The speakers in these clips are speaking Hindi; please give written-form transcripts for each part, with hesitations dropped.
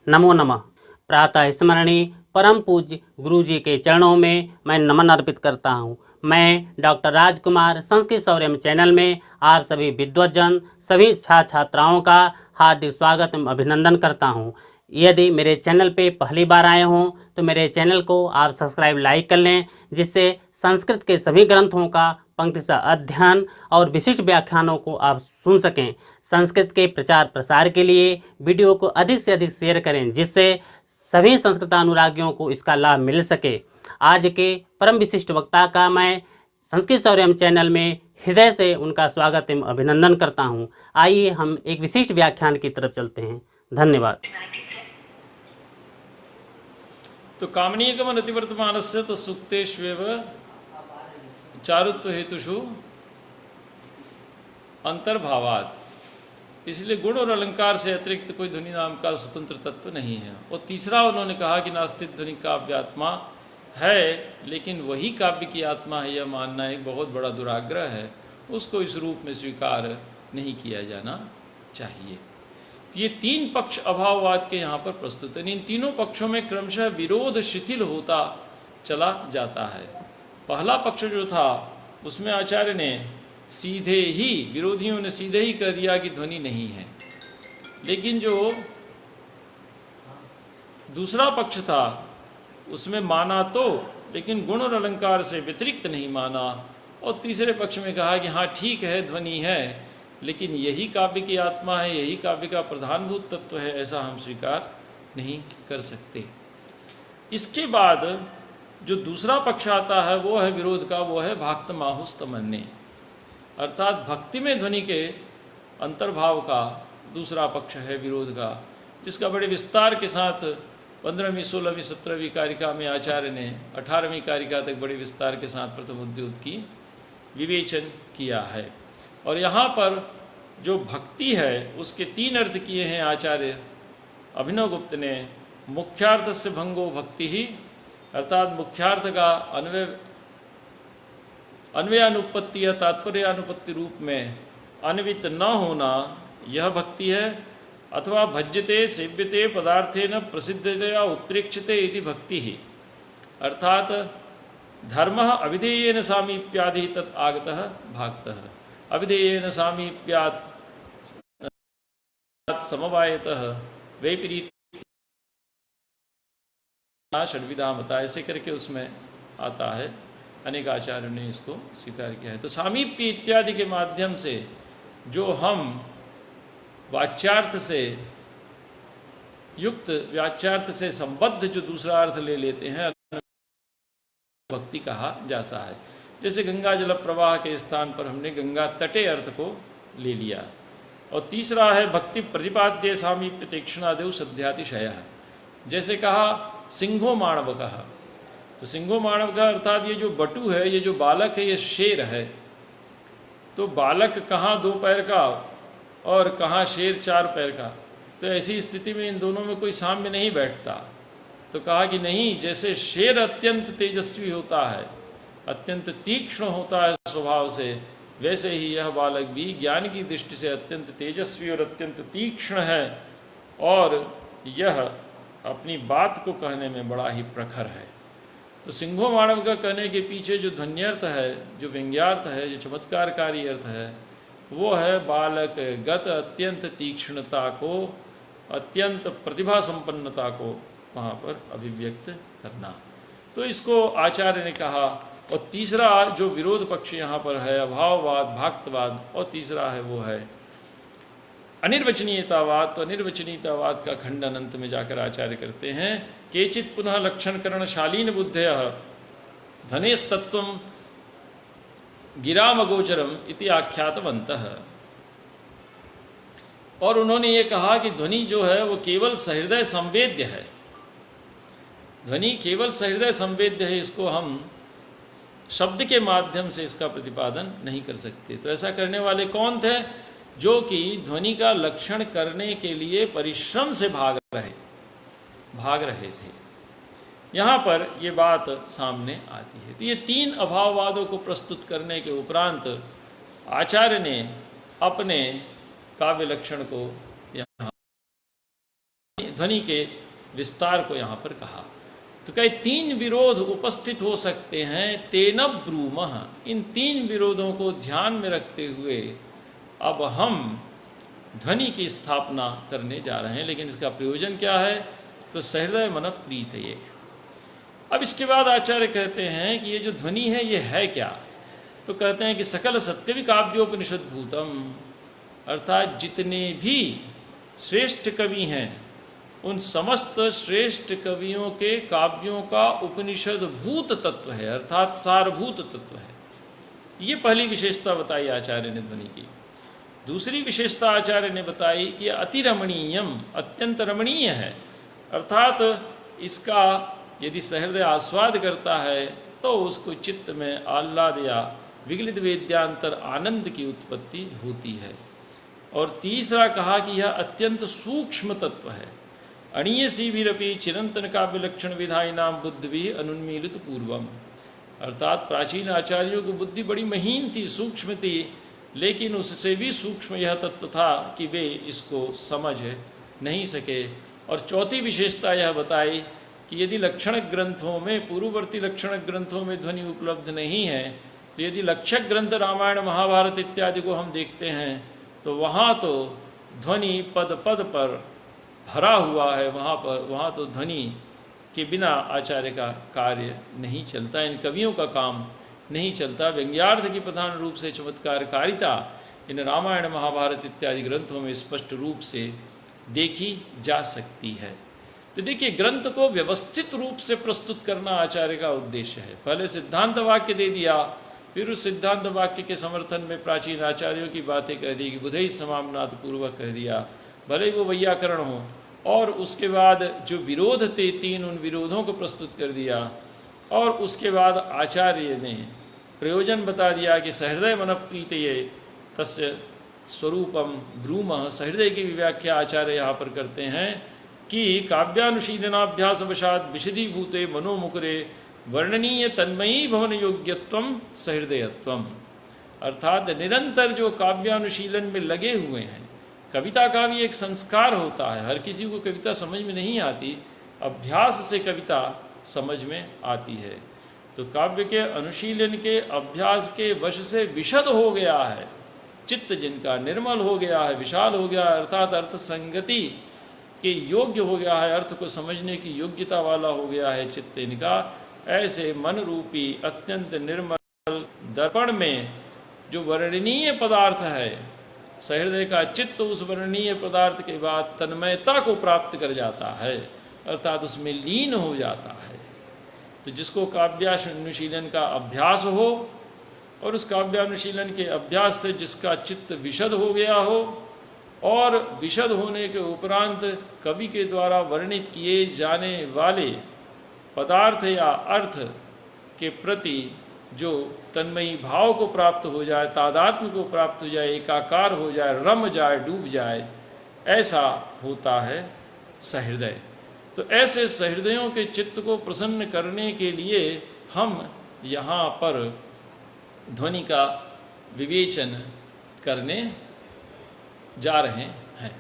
नमो नमः। प्रातः स्मरणीय परम पूज्य गुरु जी के चरणों में मैं नमन अर्पित करता हूँ। मैं डॉक्टर राजकुमार संस्कृत सौर्यम चैनल में आप सभी विद्वज्जन, सभी छात्र छात्राओं का हार्दिक स्वागत एवं अभिनंदन करता हूँ। यदि मेरे चैनल पे पहली बार आए हों तो मेरे चैनल को आप सब्सक्राइब लाइक कर लें, जिससे संस्कृत के सभी ग्रंथों का पंक्तिशः अध्ययन और विशिष्ट व्याख्यानों को आप सुन सकें। संस्कृत के प्रचार प्रसार के लिए वीडियो को अधिक से अधिक शेयर करें, जिससे सभी संस्कृतानुरागियों को इसका लाभ मिल सके। आज के परम विशिष्ट वक्ता का मैं संस्कृत सौर्यम चैनल में हृदय से उनका स्वागत एवं अभिनंदन करता हूं। आइए हम एक विशिष्ट व्याख्यान की तरफ चलते हैं। धन्यवाद। तो कामनीयकमनतिवर्तमानस्य तो सूक्तेष्वेव चारुत्व हेतुषु अंतर्भावात्, इसलिए गुण और अलंकार से अतिरिक्त कोई ध्वनि नाम का स्वतंत्र तत्व नहीं है। और तीसरा उन्होंने कहा कि नास्तिक ध्वनि काव्यात्मा है, लेकिन वही काव्य की आत्मा है, यह मानना एक बहुत बड़ा दुराग्रह है, उसको इस रूप में स्वीकार नहीं किया जाना चाहिए। तो ये तीन पक्ष अभाववाद के यहाँ पर प्रस्तुत है। इन तीनों पक्षों में क्रमशः विरोध शिथिल होता चला जाता है। पहला पक्ष जो था उसमें आचार्य ने सीधे ही, विरोधियों ने सीधे ही कह दिया कि ध्वनि नहीं है, लेकिन जो दूसरा पक्ष था उसमें माना तो, लेकिन गुण और अलंकार से व्यतिरिक्त नहीं माना। और तीसरे पक्ष में कहा कि हाँ ठीक है, ध्वनि है, लेकिन यही काव्य की आत्मा है, यही काव्य का प्रधानभूत तत्व है, ऐसा हम स्वीकार नहीं कर सकते। इसके बाद जो दूसरा पक्ष आता है वो है विरोध का, वो है भाक्तमाहुस्तमन्ये, अर्थात भक्ति में ध्वनि के अंतर्भाव का दूसरा पक्ष है विरोध का, जिसका बड़े विस्तार के साथ 15वीं, 16वीं, 17वीं कारिका में आचार्य ने 18वीं कारिका तक बड़े विस्तार के साथ प्रथम उद्योत की विवेचन किया है। और यहाँ पर जो भक्ति है उसके तीन अर्थ किए हैं आचार्य अभिनव गुप्त ने। मुख्यार्थ से भंगो भक्ति ही, अर्थात मुख्यार्थ का अन्वयानुपत्ति या तात्पर्यानुपत्ति रूप में अन्वित न होना यह भक्ति है, अथवा भज्यते सेव्यते पदार्थेन प्रसिद्धतया उत्प्रेक्षते इति भक्ति ही, अर्थात धर्म अविधेयेन सामीप्यादि तत् आगतः भाक्तः, अविधेयेन सामीप्यात् समवायतः वैपरीत्य षड्विधा मता, ऐसे करके उसमें आता है। अनेक आचार्यों ने इसको स्वीकार किया है। तो सामीप्य इत्यादि के माध्यम से जो हम वाच्यार्थ से युक्त, वाच्यार्थ से संबद्ध जो दूसरा अर्थ ले लेते हैं, भक्ति कहा जाता है। जैसे गंगा जल प्रवाह के स्थान पर हमने गंगा तटे अर्थ को ले लिया। और तीसरा है भक्ति प्रतिपाद्य सामीप्य तीक्ष्णादेव सध्यातिशय, जैसे कहा सिंहो माणव कहा, तो सिंहो माणव का अर्थात ये जो बटु है, ये जो बालक है, ये शेर है। तो बालक कहाँ 2 पैर का और कहाँ शेर 4 पैर का, तो ऐसी स्थिति में इन दोनों में कोई साम्य नहीं बैठता। तो कहा कि नहीं, जैसे शेर अत्यंत तेजस्वी होता है, अत्यंत तीक्ष्ण होता है स्वभाव से, वैसे ही यह बालक भी ज्ञान की दृष्टि से अत्यंत तेजस्वी और अत्यंत तीक्ष्ण है, और यह अपनी बात को कहने में बड़ा ही प्रखर है। तो सिंहो मानव का कहने के पीछे जो ध्वन्यर्थ है, जो व्यंग्यार्थ है, जो चमत्कारकारी अर्थ है, वो है बालक गत अत्यंत तीक्ष्णता को, अत्यंत प्रतिभा संपन्नता को वहाँ पर अभिव्यक्त करना। तो इसको आचार्य ने कहा। और तीसरा जो विरोध पक्ष यहाँ पर है अभाववाद, भाक्तवाद, और तीसरा है वो है अनिर्वचनीयतावाद। तो अनिर्वचनीयतावाद का खंडन अंत में जाकर आचार्य करते हैं, केचित् पुनः लक्षणकरणशालीन बुद्धयः धनेस्तत्त्वं गिरामगोचरम इति आख्यातवन्तः। और उन्होंने ये कहा कि ध्वनि जो है वो केवल सहृदय संवेद्य है, ध्वनि केवल सहृदय संवेद्य है, इसको हम शब्द के माध्यम से इसका प्रतिपादन नहीं कर सकते। तो ऐसा करने वाले कौन थे? जो कि ध्वनि का लक्षण करने के लिए परिश्रम से भाग रहे थे। यहाँ पर ये बात सामने आती है। तो ये 3 अभाववादों को प्रस्तुत करने के उपरांत आचार्य ने अपने काव्य लक्षण को यहाँ ध्वनि के विस्तार को यहाँ पर कहा। तो कई 3 विरोध उपस्थित हो सकते हैं, तेन ब्रूमः। इन 3 विरोधों को ध्यान में रखते हुए अब हम ध्वनि की स्थापना करने जा रहे हैं। लेकिन इसका प्रयोजन क्या है? तो सहृदय मन प्रीतये। अब इसके बाद आचार्य कहते हैं कि ये जो ध्वनि है ये है क्या? तो कहते हैं कि सकल सत्यवि काव्योपनिषद भूतम, अर्थात जितने भी श्रेष्ठ कवि हैं उन समस्त श्रेष्ठ कवियों के काव्यों का उपनिषद भूत तत्व है, अर्थात सारभूत तत्व है। ये पहली विशेषता बताई आचार्य ने ध्वनि की। दूसरी विशेषता आचार्य ने बताई कि अतिरमणीयम, अत्यंत रमणीय है, अर्थात इसका यदि सहृदय आस्वाद करता है तो उसको चित्त में आह्लाद या विगलित वेद्यांतर आनंद की उत्पत्ति होती है। और तीसरा कहा कि यह अत्यंत सूक्ष्म तत्व है। अणीयसी भीरपि चिरंतन काव्य लक्षण विधाई नाम बुद्धि भी अनुन्मीलित पूर्वम, अर्थात प्राचीन आचार्यों की बुद्धि बड़ी महीन थी, सूक्ष्म थी, लेकिन उससे भी सूक्ष्म यह तत्व था कि वे इसको समझ नहीं सके। और चौथी विशेषता यह बताई कि यदि लक्षण ग्रंथों में, पूर्ववर्ती लक्षण ग्रंथों में ध्वनि उपलब्ध नहीं है, तो यदि लक्षक ग्रंथ रामायण महाभारत इत्यादि को हम देखते हैं तो वहाँ तो ध्वनि पद पद पर भरा हुआ है, वहाँ तो ध्वनि के बिना आचार्य का कार्य नहीं चलता, इन कवियों का काम नहीं चलता। व्यंग्यार्थ की प्रधान रूप से चमत्कारकारिता इन रामायण महाभारत इत्यादि ग्रंथों में स्पष्ट रूप से देखी जा सकती है। तो देखिए, ग्रंथ को व्यवस्थित रूप से प्रस्तुत करना आचार्य का उद्देश्य है। पहले सिद्धांत वाक्य दे दिया, फिर उस सिद्धांत वाक्य के समर्थन में प्राचीन आचार्यों की बातें कह दी कि बुधई समामनाथ पूर्वक कह दिया, भले ही वो वैयाकरण हो। और उसके बाद जो विरोध थे 3, उन विरोधों को प्रस्तुत कर दिया। और उसके बाद आचार्य ने प्रयोजन बता दिया कि सहृदय मन प्रीतये तस्य स्वरूपम ब्रूमः। सहृदय की व्याख्या आचार्य यहाँ पर करते हैं कि काव्यानुशीलनाभ्यास वशात विशदीभूते मनोमुकुरे वर्णनीय तन्मयी भवन योग्यत्वम सहृदयत्वम, अर्थात निरंतर जो काव्यानुशीलन में लगे हुए हैं। कविता का भी एक संस्कार होता है, हर किसी को कविता समझ में नहीं आती, अभ्यास से कविता समझ में आती है। तो काव्य के अनुशीलन के अभ्यास के वश से विशद हो गया है चित्त, जिनका निर्मल हो गया है, विशाल हो गया है, अर्थात अर्थ संगति के योग्य हो गया है, अर्थ को समझने की योग्यता वाला हो गया है चित्त इनका। ऐसे मन रूपी अत्यंत निर्मल दर्पण में जो वर्णनीय पदार्थ है, सहृदय का चित्त उस वर्णनीय पदार्थ के बाद तन्मयता को प्राप्त कर जाता है, अर्थात उसमें लीन हो जाता है। तो जिसको काव्यानुशीलन का अभ्यास हो और उस काव्यानुशीलन के अभ्यास से जिसका चित्त विशद हो गया हो, और विशद होने के उपरांत कवि के द्वारा वर्णित किए जाने वाले पदार्थ या अर्थ के प्रति जो तन्मयी भाव को प्राप्त हो जाए, तादात्म्य को प्राप्त हो जाए, एकाकार हो जाए, रम जाए, डूब जाए, ऐसा होता है सहृदय। तो ऐसे सहृदयों के चित्त को प्रसन्न करने के लिए हम यहाँ पर ध्वनि का विवेचन करने जा रहे हैं।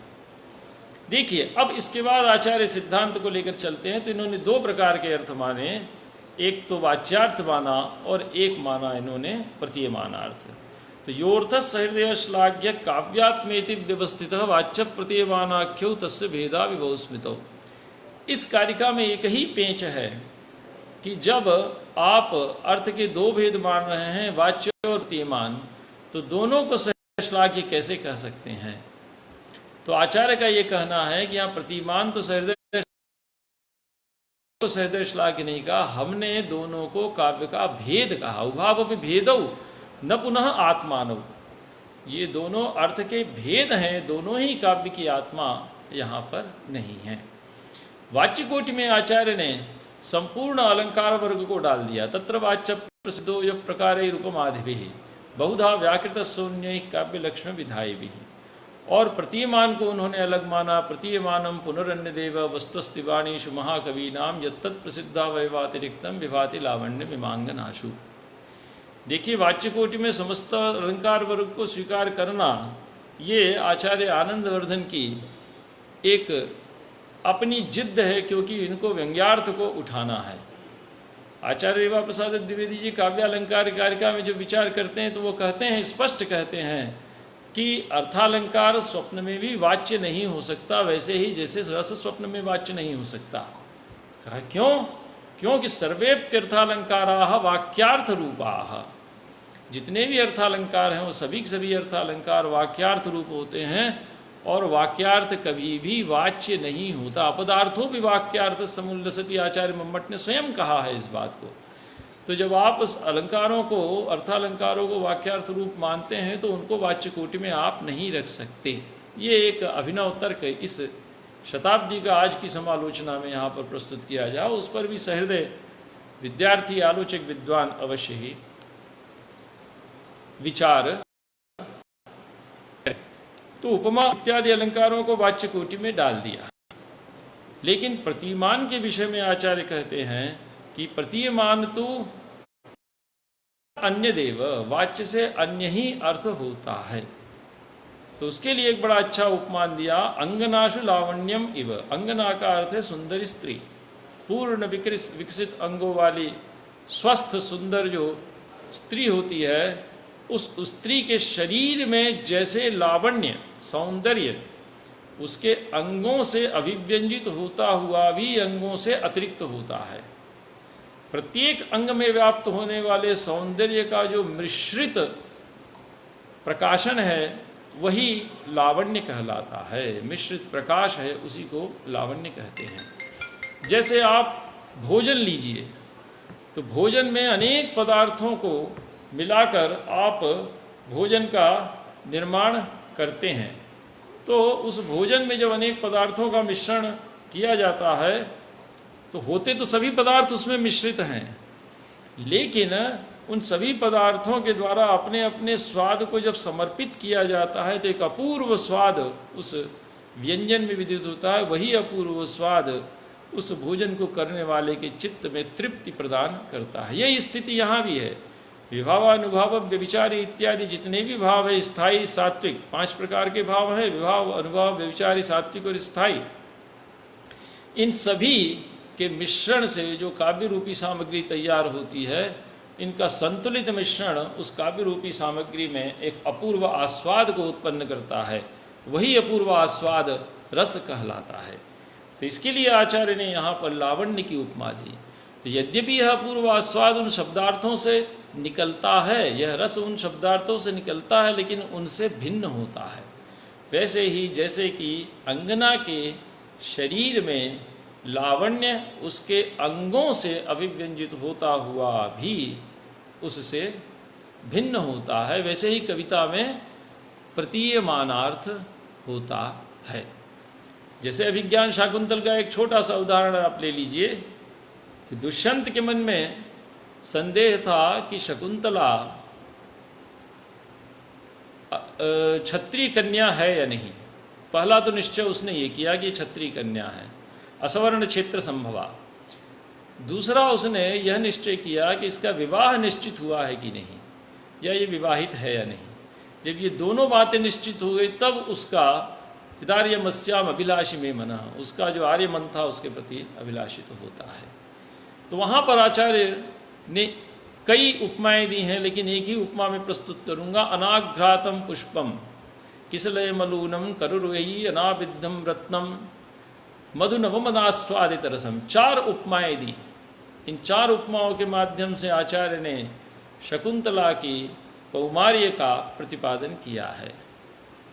देखिए, अब इसके बाद आचार्य सिद्धांत को लेकर चलते हैं। तो इन्होंने 2 प्रकार के अर्थ माने, एक तो वाच्यार्थ माना और एक माना इन्होंने प्रतीयमानार्थ। तो योर्थ सहृदय श्लाघ्य काव्यात्मेति व्यवस्थित वाच्य प्रतीयमानाख्यो तस्य भेदा विभव स्मृतौ। इस कारिका में एक ही पेंच है कि जब आप अर्थ के 2 भेद मान रहे हैं, वाच्य और प्रतीयमान, तो दोनों को सहृदय श्लाघ्य कैसे कह सकते हैं? तो आचार्य का ये कहना है कि यहाँ प्रतिमान तो सहृदय श्लाघ्य नहीं कहा, हमने दोनों को काव्य का भेद कहा। उभाव भी भेदौ न पुनः आत्मानव, ये दोनों अर्थ के भेद हैं, दोनों ही काव्य की आत्मा यहाँ पर नहीं है। वाच्यकोटि में आचार्य ने संपूर्ण अलंकार वर्ग को डाल दिया। तत्र वाच्य प्रसिद्धो य प्रकारे रूपमादिभिः बहुधा व्याकृत शून्य काव्य लक्ष्मण विधाई भी। और प्रतीयमान को उन्होंने अलग माना। प्रतीयमानम पुनरन्य देव वस्तुस्तिवाणीषु महाकवीनाम यत्तत् प्रसिद्धा वैवातिरिक्तम विभाति लावण्य विमांगनाशु। देखिए, वाच्यकोटि में समस्त अलंकार वर्ग को स्वीकार करना, ये आचार्य आनंदवर्धन की एक अपनी जिद्द है, क्योंकि इनको व्यंग्यार्थ को उठाना है। आचार्य रेवा प्रसाद द्विवेदी जी काव्यालंकार कारिका में जो विचार करते हैं तो वो कहते हैं, स्पष्ट कहते हैं कि अर्थालंकार स्वप्न में भी वाच्य नहीं हो सकता, वैसे ही जैसे रस स्वप्न में वाच्य नहीं हो सकता। कहा क्यों? क्योंकि सर्वेप्यर्थालंकाराः वाक्यार्थ रूपाः, जितने भी अर्थालंकार हैं वो सभी अर्थालंकार वाक्यार्थ रूप होते हैं, और वाक्यार्थ कभी भी वाच्य नहीं होता। अपदार्थों भी वाक्यार्थ समुल्लसति, आचार्य मम्मट ने स्वयं कहा है इस बात को। तो जब आप उस अलंकारों को, अर्थालंकारों को वाक्यार्थ रूप मानते हैं तो उनको वाच्य कोटि में आप नहीं रख सकते। ये एक अभिनव तर्क इस शताब्दी का आज की समालोचना में यहाँ पर प्रस्तुत किया जाए, उस पर भी सहृदय विद्यार्थी, आलोचक, विद्वान अवश्य ही विचार। तो उपमा इत्यादि अलंकारों को वाच्य कोटि में डाल दिया, लेकिन प्रतिमान के विषय में आचार्य कहते हैं कि प्रतीयमान तो अन्य देव, वाच्य से अन्य ही अर्थ होता है। तो उसके लिए एक बड़ा अच्छा उपमान दिया, अंगनाशु लावण्यम इव। अंगना का अर्थ है सुंदरी स्त्री, पूर्ण विकसित अंगों वाली स्वस्थ सुंदर जो स्त्री होती है, उस स्त्री के शरीर में जैसे लावण्य, सौंदर्य उसके अंगों से अभिव्यंजित होता हुआ भी अंगों से अतिरिक्त होता है। प्रत्येक अंग में व्याप्त होने वाले सौंदर्य का जो मिश्रित प्रकाशन है वही लावण्य कहलाता है। मिश्रित प्रकाश है, उसी को लावण्य कहते हैं। जैसे आप भोजन लीजिए, तो भोजन में अनेक पदार्थों को मिलाकर आप भोजन का निर्माण करते हैं। तो उस भोजन में जब अनेक पदार्थों का मिश्रण किया जाता है तो होते तो सभी पदार्थ उसमें मिश्रित हैं, लेकिन उन सभी पदार्थों के द्वारा अपने अपने स्वाद को जब समर्पित किया जाता है तो एक अपूर्व स्वाद उस व्यंजन में विदित होता है। वही अपूर्व स्वाद उस भोजन को करने वाले के चित्त में तृप्ति प्रदान करता है। यही स्थिति यहाँ भी है। विभावानुभाव, व्यभिचारी इत्यादि जितने भी भाव है, स्थायी, सात्विक, 5 प्रकार के भाव हैं, विभाव, अनुभाव, व्यभिचारी, सात्विक और स्थायी। इन सभी के मिश्रण से जो काव्य रूपी सामग्री तैयार होती है, इनका संतुलित मिश्रण उस काव्य रूपी सामग्री में एक अपूर्व आस्वाद को उत्पन्न करता है। वही अपूर्व आस्वाद रस कहलाता है। तो इसके लिए आचार्य ने यहाँ पर लावण्य की उपमा दी। तो यद्यपि यह अपूर्व आस्वाद उन शब्दार्थों से निकलता है, यह रस उन शब्दार्थों से निकलता है, लेकिन उनसे भिन्न होता है। वैसे ही जैसे कि अंगना के शरीर में लावण्य उसके अंगों से अभिव्यंजित होता हुआ भी उससे भिन्न होता है, वैसे ही कविता में प्रतीयमानार्थ होता है। जैसे अभिज्ञान शाकुंतल का एक छोटा सा उदाहरण आप ले लीजिए कि दुष्यंत के मन में संदेह था कि शकुंतला क्षत्रिय कन्या है या नहीं। पहला तो निश्चय उसने ये किया कि क्षत्रिय कन्या है, असवर्ण क्षेत्र संभवा। दूसरा उसने यह निश्चय किया कि इसका विवाह निश्चित हुआ है कि नहीं, या ये विवाहित है या नहीं। जब ये दोनों बातें निश्चित हो गई तब उसका हितार्यमस्याम अभिलाषी में मना, उसका जो आर्यमन था उसके प्रति अभिलाषित होता है। तो वहाँ पर आचार्य ने कई उपमाएं दी हैं, लेकिन एक ही उपमा में प्रस्तुत करूँगा। अनाघ्रातम पुष्पम किसलय मलूनम करुर्वयी अनाविद्धम रत्नम मधुनवमनास्वादित रसम। 4 उपमाएं दी। इन 4 उपमाओं के माध्यम से आचार्य ने शकुंतला की कौमार्य का प्रतिपादन किया है।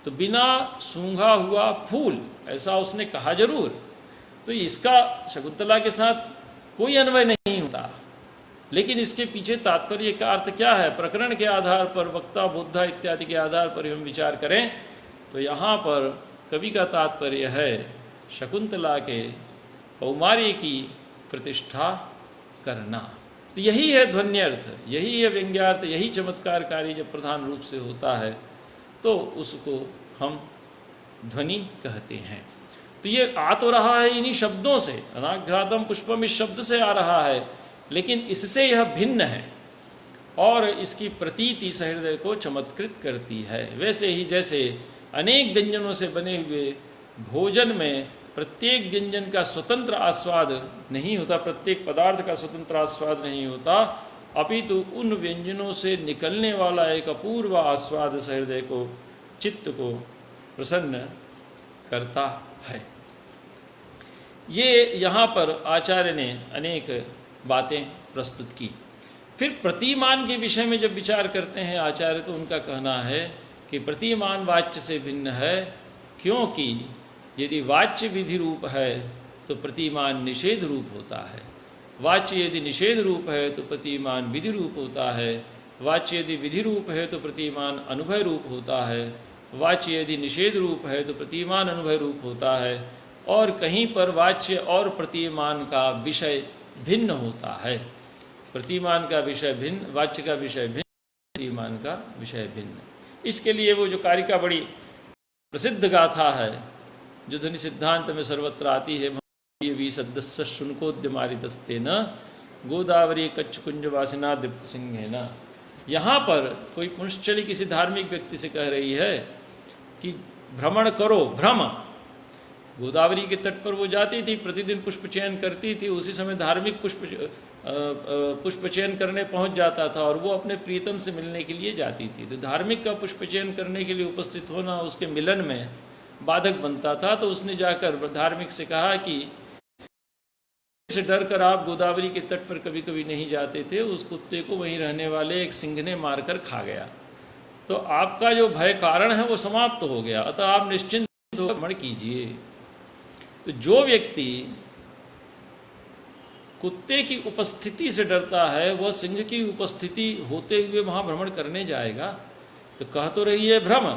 तो बिना सूंघा हुआ फूल, ऐसा उसने कहा जरूर, तो इसका शकुंतला के साथ कोई अन्वय नहीं होता, लेकिन इसके पीछे तात्पर्य का अर्थ क्या है, प्रकरण के आधार पर, वक्ता, बोद्धा इत्यादि के आधार पर हम विचार करें तो यहाँ पर कवि का तात्पर्य है शकुंतला के कौमार्य की प्रतिष्ठा करना। तो यही है ध्वन्यर्थ, यही है व्यंग्यार्थ, यही चमत्कारकारी जब प्रधान रूप से होता है तो उसको हम ध्वनि कहते हैं। तो ये आ तो रहा है इन्हीं शब्दों से, अनाघ्रातम पुष्पम इस शब्द से आ रहा है, लेकिन इससे यह भिन्न है और इसकी प्रतीति सहृदय को चमत्कृत करती है। वैसे ही जैसे अनेक व्यंजनों से बने हुए भोजन में प्रत्येक व्यंजन का स्वतंत्र आस्वाद नहीं होता, प्रत्येक पदार्थ का स्वतंत्र आस्वाद नहीं होता, अपितु उन व्यंजनों से निकलने वाला एक अपूर्व आस्वाद हृदय को, चित्त को प्रसन्न करता है। ये यहाँ पर आचार्य ने अनेक बातें प्रस्तुत की। फिर प्रतिमान के विषय में जब विचार करते हैं आचार्य, तो उनका कहना है कि प्रतिमान वाच्य से भिन्न है, क्योंकि यदि वाच्य विधि रूप है तो प्रतिमान निषेध रूप होता है, वाच्य यदि निषेध रूप है तो प्रतिमान विधि रूप होता है, वाच्य यदि विधि रूप है तो प्रतिमान अनुभव रूप होता है, वाच्य यदि निषेध रूप है तो प्रतिमान अनुभव रूप होता है, और कहीं पर वाच्य और प्रतिमान का विषय भिन्न होता है। प्रतिमान का विषय भिन्न, वाच्य का विषय भिन्न, प्रतिमान का विषय भिन्न। इसके लिए वो जो कारिका बड़ी प्रसिद्ध गाथा है, जो ध्वनि सिद्धांत में सर्वत्र आती है, वी सदस्य शुनकोद्यमारितस्ते न गोदावरी कच्छ कुंजवासिना दीप्त सिंह है ना। यहाँ पर कोई पुंश्चली किसी धार्मिक व्यक्ति से कह रही है कि भ्रमण करो, भ्रम। गोदावरी के तट पर वो जाती थी, प्रतिदिन पुष्प चयन करती थी, उसी समय धार्मिक पुष्प चयन करने पहुंच जाता था और वो अपने प्रीतम से मिलने के लिए जाती थी। तो धार्मिक का पुष्प चयन करने के लिए उपस्थित होना उसके मिलन में बाधक बनता था। तो उसने जाकर धार्मिक से कहा कि से डर कर आप गोदावरी के तट पर कभी कभी नहीं जाते थे, उस कुत्ते को वहीं रहने वाले एक सिंह ने मारकर खा गया, तो आपका जो भय कारण है वो समाप्त हो गया, अतः आप निश्चिंत होकर भ्रमण कीजिए। तो जो व्यक्ति कुत्ते की उपस्थिति से डरता है, वह सिंह की उपस्थिति होते हुए वहाँ भ्रमण करने जाएगा। तो कह तो रही है भ्रम,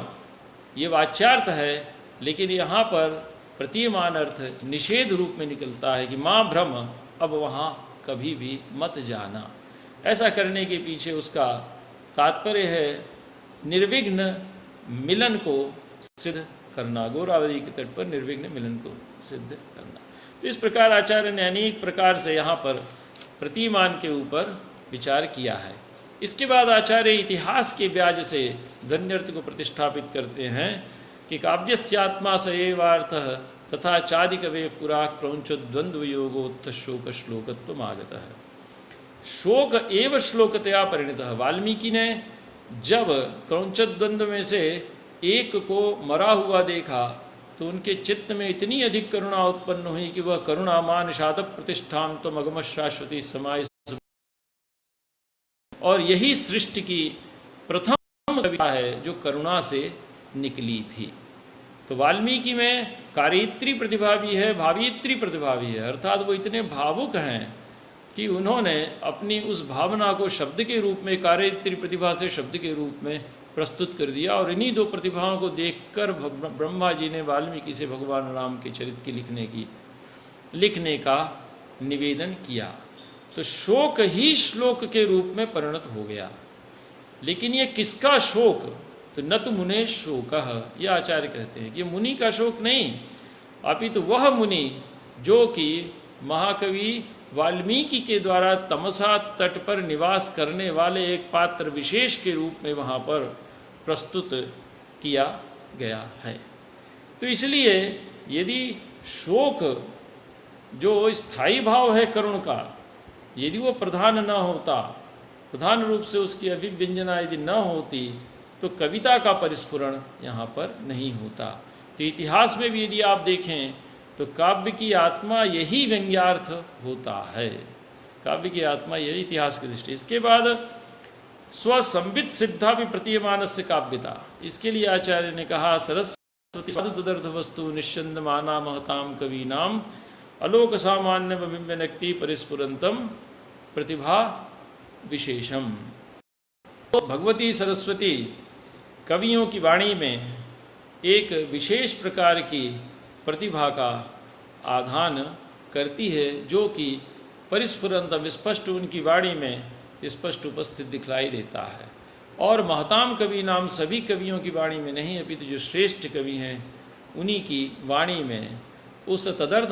ये वाच्यार्थ है, लेकिन यहाँ पर प्रतीयमान अर्थ निषेध रूप में निकलता है कि माँ भ्रम, अब वहाँ कभी भी मत जाना। ऐसा करने के पीछे उसका तात्पर्य है निर्विघ्न मिलन को सिद्ध करना, गोदावरी के तट पर निर्विघ्न मिलन को सिद्ध करना। तो इस प्रकार आचार्य ने अनेक प्रकार से यहाँ पर प्रतिमान के ऊपर विचार किया है। इसके बाद आचार्य इतिहास के ब्याज से धन्यर्थ को प्रतिष्ठापित करते हैं कि काव्यस्यात्मा स एवार्थः तथा चादि कवे पुरा क्रौंचो द्वंद्व योगोत्थ शोक श्लोकत्व आगतः। शोक एव श्लोकतया परिणतः। वाल्मीकि ने जब क्रौंच द्वंद्व में से एक को मरा हुआ देखा तो उनके चित्त में इतनी अधिक करुणा उत्पन्न हुई कि वह करुणामान शात प्रतिष्ठान तो मगम शाश्वती समाय, और यही सृष्टि की प्रथम कविता है जो करुणा से निकली थी। तो वाल्मीकि में कार्यत्री प्रतिभा भी है, भावीत्री प्रतिभा भी है, अर्थात वो इतने भावुक हैं कि उन्होंने अपनी उस भावना को शब्द के रूप में, कार्यत्री प्रतिभा से शब्द के रूप में प्रस्तुत कर दिया। और इन्हीं दो प्रतिभाओं को देखकर ब्रह्मा जी ने वाल्मीकि से भगवान राम के चरित्र की लिखने का निवेदन किया। तो शोक ही श्लोक के रूप में परिणत हो गया। लेकिन ये किसका शोक? तो न तो मुने शोकः, यह आचार्य कहते हैं कि ये मुनि का शोक नहीं, अपितु वह मुनि जो कि महाकवि वाल्मीकि के द्वारा तमसा तट पर निवास करने वाले एक पात्र विशेष के रूप में वहाँ पर प्रस्तुत किया गया है। तो इसलिए यदि शोक जो स्थायी भाव है करुण का, यदि वो प्रधान न होता, प्रधान रूप से उसकी अभिव्यंजना यदि न होती, तो कविता का परिस्फुरण यहाँ पर नहीं होता। तो इतिहास में भी यदि आप देखें तो काव्य की आत्मा यही व्यंग्यार्थ होता है, काव्य की आत्मा यही इतिहास की दृष्टि। इसके बाद स्वसंवित सिद्धा भी प्रतीयमानस्य काव्यता, इसके लिए आचार्य ने कहा सरस्वती साधुतदर्थ वस्तु निश्चंद माना महताम कवीनाम अलोक सामान्य बिंबनक्ति परिस्फुरंतम प्रतिभा विशेषम। तो भगवती सरस्वती कवियों की वाणी में एक विशेष प्रकार की प्रतिभा का आधान करती है, जो कि परिस्फुरंतम स्पष्ट उनकी वाणी में स्पष्ट उपस्थित दिखलाई देता है। और महताम कवि नाम सभी कवियों की वाणी में नहीं, अपितु जो श्रेष्ठ कवि हैं उन्हीं की वाणी में उस तदर्थ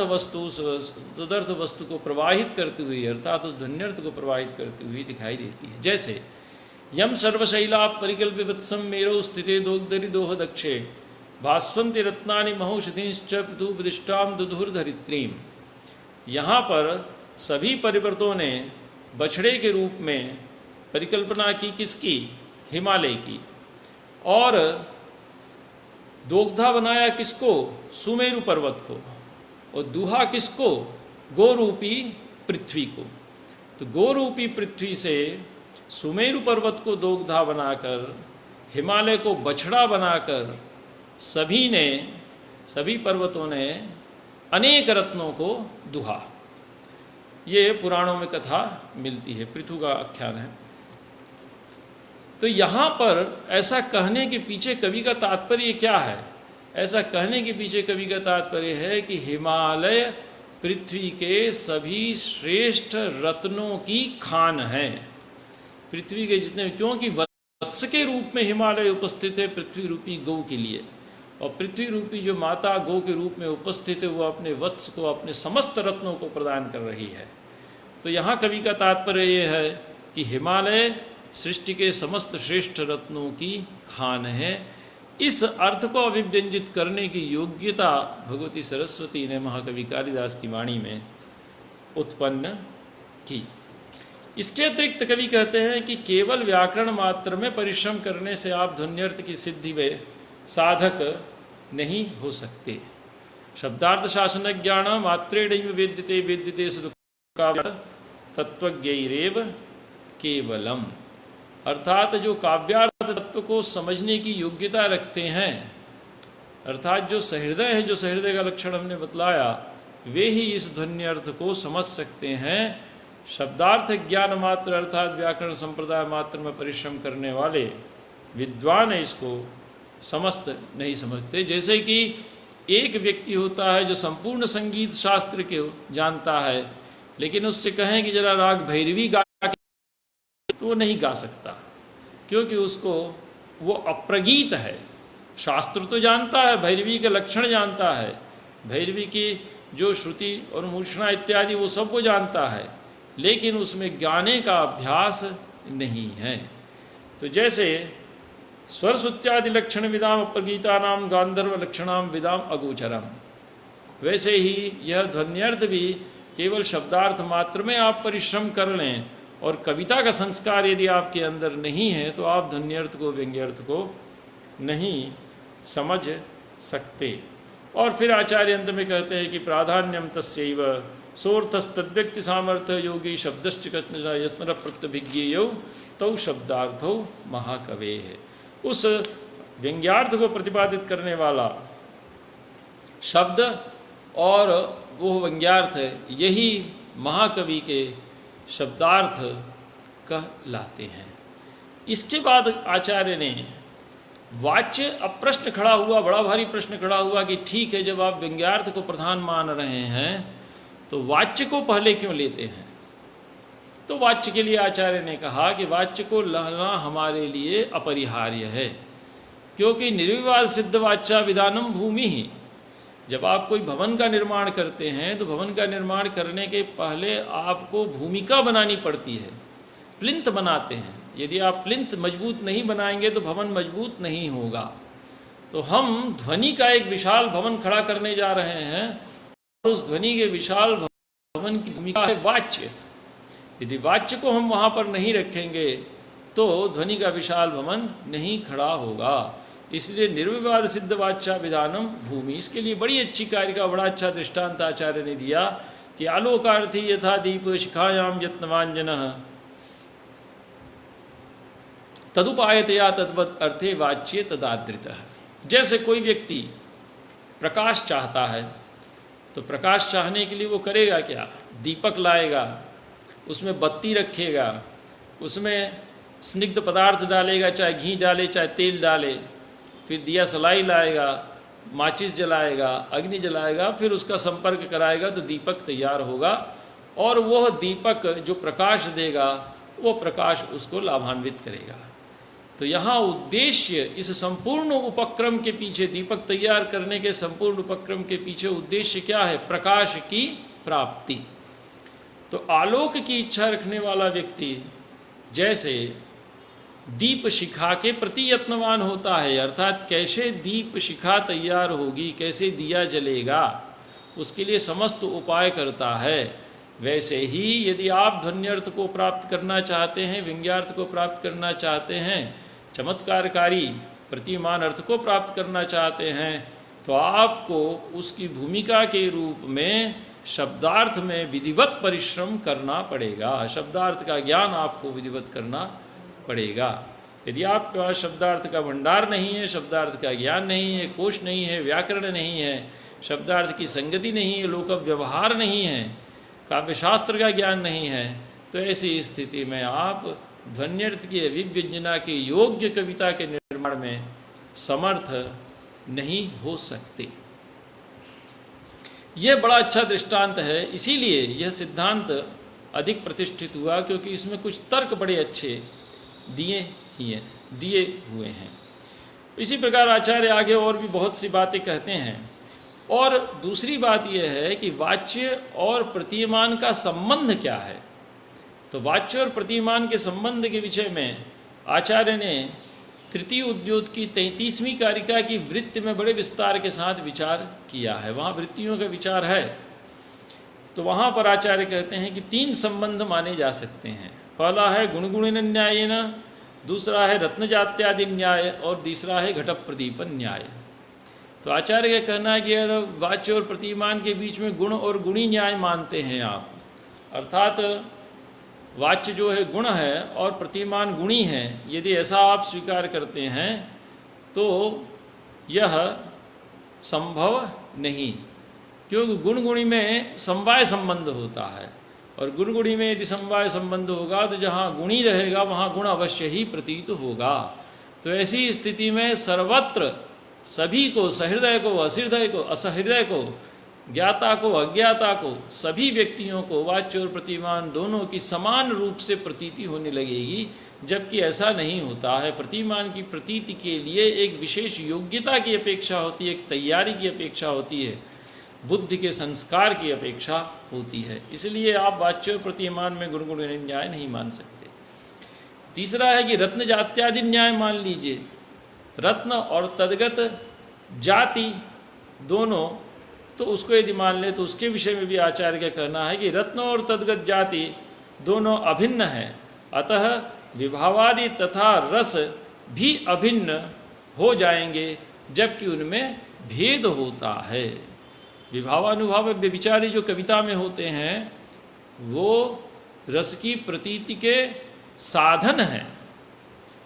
वस्तु को प्रवाहित करती हुई, अर्थात उस ध्वन्यर्थ को प्रवाहित करती हुई दिखाई देती है। जैसे यम सर्वशैला परिकल्पित वत्सम मेरो स्थिते दोग्धरि दोह दक्षे भास्वंति रत्नानि महौषधींश्च पृथुपदिष्टाम दुधुर्धरित्रीम। यहाँ पर सभी परिवर्तों ने बछड़े के रूप में परिकल्पना की किसकी? हिमालय की। और दोग्धा बनाया किसको? सुमेरु पर्वत को। और दुहा किसको? गोरूपी पृथ्वी को। तो गोरूपी पृथ्वी से सुमेरु पर्वत को दोग्धा बनाकर, हिमालय को बछड़ा बनाकर सभी पर्वतों ने अनेक रत्नों को दुहा। ये पुराणों में कथा मिलती है, पृथु का आख्यान है। तो यहाँ पर ऐसा कहने के पीछे कवि का तात्पर्य क्या है? ऐसा कहने के पीछे कवि का तात्पर्य है कि हिमालय पृथ्वी के सभी श्रेष्ठ रत्नों की खान है। पृथ्वी के जितने, क्योंकि वत्स के रूप में हिमालय उपस्थित है पृथ्वी रूपी गौ के लिए, और पृथ्वी रूपी जो माता गौ के रूप में उपस्थित है वो अपने वत्स को, अपने समस्त रत्नों को प्रदान कर रही है। तो यहाँ कवि का तात्पर्य ये है कि हिमालय सृष्टि के समस्त श्रेष्ठ रत्नों की खान है। इस अर्थ को अभिव्यंजित करने की योग्यता भगवती सरस्वती ने महाकवि कालिदास की वाणी में उत्पन्न की। इसके अतिरिक्त कवि कहते हैं कि केवल व्याकरण मात्र में परिश्रम करने से आप ध्वन्यर्थ की सिद्धि में साधक नहीं हो सकते। शब्दार्थ शासन ज्ञान मात्रेणैव वेद्यते वेद्यते तत्वज्ञैरेव केवलम। अर्थात जो काव्यार्थ तत्व को समझने की योग्यता रखते हैं, अर्थात जो सहृदय है, जो सहृदय का लक्षण हमने बतलाया, वे ही इस ध्वन्य अर्थ को समझ सकते हैं। शब्दार्थ ज्ञान मात्र अर्थात व्याकरण संप्रदाय मात्र में परिश्रम करने वाले विद्वान इसको समस्त नहीं समझते। जैसे कि एक व्यक्ति होता है जो संपूर्ण संगीत शास्त्र के जानता है, लेकिन उससे कहें कि जरा राग भैरवी गा, तो वो नहीं गा सकता, क्योंकि उसको वो अप्रगीत है। शास्त्र तो जानता है, भैरवी के लक्षण जानता है, भैरवी की जो श्रुति और मूर्छना इत्यादि वो सब वो जानता है, लेकिन उसमें गाने का अभ्यास नहीं है। तो जैसे स्वरसुत्यादि लक्षण विदाम अप्रगीतानाम गांधर्व लक्षणाम विदाम अगोचरम, वैसे ही यह ध्वन्यर्थ भी केवल शब्दार्थ मात्र में आप परिश्रम कर लें और कविता का संस्कार यदि आपके अंदर नहीं है तो आप ध्वन्यर्थ को, व्यंग्यर्थ को नहीं समझ सकते। और फिर आचार्य अंत में कहते हैं कि प्राधान्यम तस्यैव सोर्थस्तद्व्यक्ति सामर्थ्य योगी शब्दश्च यत्न प्रत्यभिज्ञेयौ तौ शब्दार्थो महाकवे है। उस व्यंग्यार्थ को प्रतिपादित करने वाला शब्द और वो व्यंग्यार्थ है, यही महाकवि के शब्दार्थ कहलाते हैं। इसके बाद आचार्य ने वाच्य, अब प्रश्न खड़ा हुआ, बड़ा भारी प्रश्न खड़ा हुआ कि ठीक है, जब आप व्यंग्यार्थ को प्रधान मान रहे हैं तो वाच्य को पहले क्यों लेते हैं? तो वाच्य के लिए आचार्य ने कहा कि वाच्य को लाना हमारे लिए अपरिहार्य है, क्योंकि निर्विवाद सिद्ध वाच्या विधानम भूमि ही। जब आप कोई भवन का निर्माण करते हैं तो भवन का निर्माण करने के पहले आपको भूमिका बनानी पड़ती है, प्लिंथ बनाते हैं। यदि आप प्लिंथ मजबूत नहीं बनाएंगे तो भवन मजबूत नहीं होगा। तो हम ध्वनि का एक विशाल भवन खड़ा करने जा रहे हैं और उस ध्वनि के विशाल भवन की भूमिका है वाच्य। यदि वाच्य को हम वहाँ पर नहीं रखेंगे तो ध्वनि का विशाल भवन नहीं खड़ा होगा। इसलिए निर्विवाद सिद्ध वाच्या विधानम भूमि, इसके लिए बड़ी अच्छी कार्य का बड़ा अच्छा दृष्टांत आचार्य ने दिया कि आलोकार्थी यथा दीप शिखायाम यत्नवांजनः तदुपायतया तद्वत् अर्थे वाच्ये तदादृतः। जैसे कोई व्यक्ति प्रकाश चाहता है तो प्रकाश चाहने के लिए वो करेगा क्या? दीपक लाएगा, उसमें बत्ती रखेगा, उसमें स्निग्ध पदार्थ डालेगा, चाहे घी डाले चाहे तेल डाले, फिर दिया सलाई लाएगा, माचिस जलाएगा, अग्नि जलाएगा, फिर उसका संपर्क कराएगा तो दीपक तैयार होगा। और वह दीपक जो प्रकाश देगा वो प्रकाश उसको लाभान्वित करेगा। तो यहाँ उद्देश्य, इस संपूर्ण उपक्रम के पीछे, दीपक तैयार करने के संपूर्ण उपक्रम के पीछे उद्देश्य क्या है? प्रकाश की प्राप्ति। तो आलोक की इच्छा रखने वाला व्यक्ति जैसे दीप शिखा के प्रति यत्नवान होता है, अर्थात कैसे दीप शिखा तैयार होगी, कैसे दिया जलेगा, उसके लिए समस्त उपाय करता है। वैसे ही यदि आप ध्वन्यर्थ को प्राप्त करना चाहते हैं, व्यंग्यार्थ को प्राप्त करना चाहते हैं, चमत्कारकारी प्रतिमान अर्थ को प्राप्त करना चाहते हैं, तो आपको उसकी भूमिका के रूप में शब्दार्थ में विधिवत परिश्रम करना पड़ेगा। शब्दार्थ का ज्ञान आपको विधिवत करना पड़ेगा। यदि आपके पास शब्दार्थ का भंडार नहीं है, शब्दार्थ का ज्ञान नहीं है, कोश नहीं है, व्याकरण नहीं है, शब्दार्थ की संगति नहीं है, लोक व्यवहार नहीं है, काव्यशास्त्र का ज्ञान नहीं है, तो ऐसी स्थिति में आप ध्वन्यर्थ की अभिव्यंजना के योग्य कविता के निर्माण में समर्थ नहीं हो सकते। यह बड़ा अच्छा दृष्टांत है, इसीलिए यह सिद्धांत अधिक प्रतिष्ठित हुआ, क्योंकि इसमें कुछ तर्क बड़े अच्छे दिए हुए हैं। इसी प्रकार आचार्य आगे और भी बहुत सी बातें कहते हैं। और दूसरी बात यह है कि वाच्य और प्रतिमान का संबंध क्या है। तो वाच्य और प्रतिमान के संबंध के विषय में आचार्य ने तृतीय उद्योत की 33वीं कारिका की वृत्ति में बड़े विस्तार के साथ विचार किया है। वहाँ वृत्तियों का विचार है, तो वहाँ पर आचार्य कहते हैं कि 3 संबंध माने जा सकते हैं। पहला है गुणगुणिन न्यायेन, दूसरा है रत्नजात्यादि न्याय, और तीसरा है घट प्रदीपन न्याय। तो आचार्य का कहना है कि अगर वाच्य और प्रतिमान के बीच में गुण और गुणी न्याय मानते हैं आप, अर्थात वाच्य जो है गुण है और प्रतिमान गुणी है, यदि ऐसा आप स्वीकार करते हैं तो यह संभव नहीं, क्योंकि गुण गुणी में समवाय संबंध होता है, और गुण गुणी में यदि समवाय संबंध होगा तो जहाँ गुणी रहेगा वहाँ गुण अवश्य ही प्रतीत होगा। तो ऐसी स्थिति में सर्वत्र सभी को, सहृदय को, असहृदय को, असहृदय को, ज्ञाता को, अज्ञाता को, सभी व्यक्तियों को वाच्य और प्रतिमान दोनों की समान रूप से प्रतीति होने लगेगी, जबकि ऐसा नहीं होता है। प्रतिमान की प्रतीति के लिए एक विशेष योग्यता की अपेक्षा होती है, एक तैयारी की अपेक्षा होती है, बुद्धि के संस्कार की अपेक्षा होती है। इसलिए आप वाच्य और प्रतिमान में गुण गुण न्याय नहीं मान सकते। तीसरा है कि रत्न जात्यादि न्याय मान लीजिए। रत्न और तद्गत जाति दोनों, तो उसको यदि मान ले तो उसके विषय में भी आचार्य का कहना है कि रत्न और तद्गत जाति दोनों अभिन्न हैं, अतः विभावादि तथा रस भी अभिन्न हो जाएंगे, जबकि उनमें भेद होता है। विभावानुभाव व्यभिचारी जो कविता में होते हैं वो रस की प्रतीति के साधन हैं,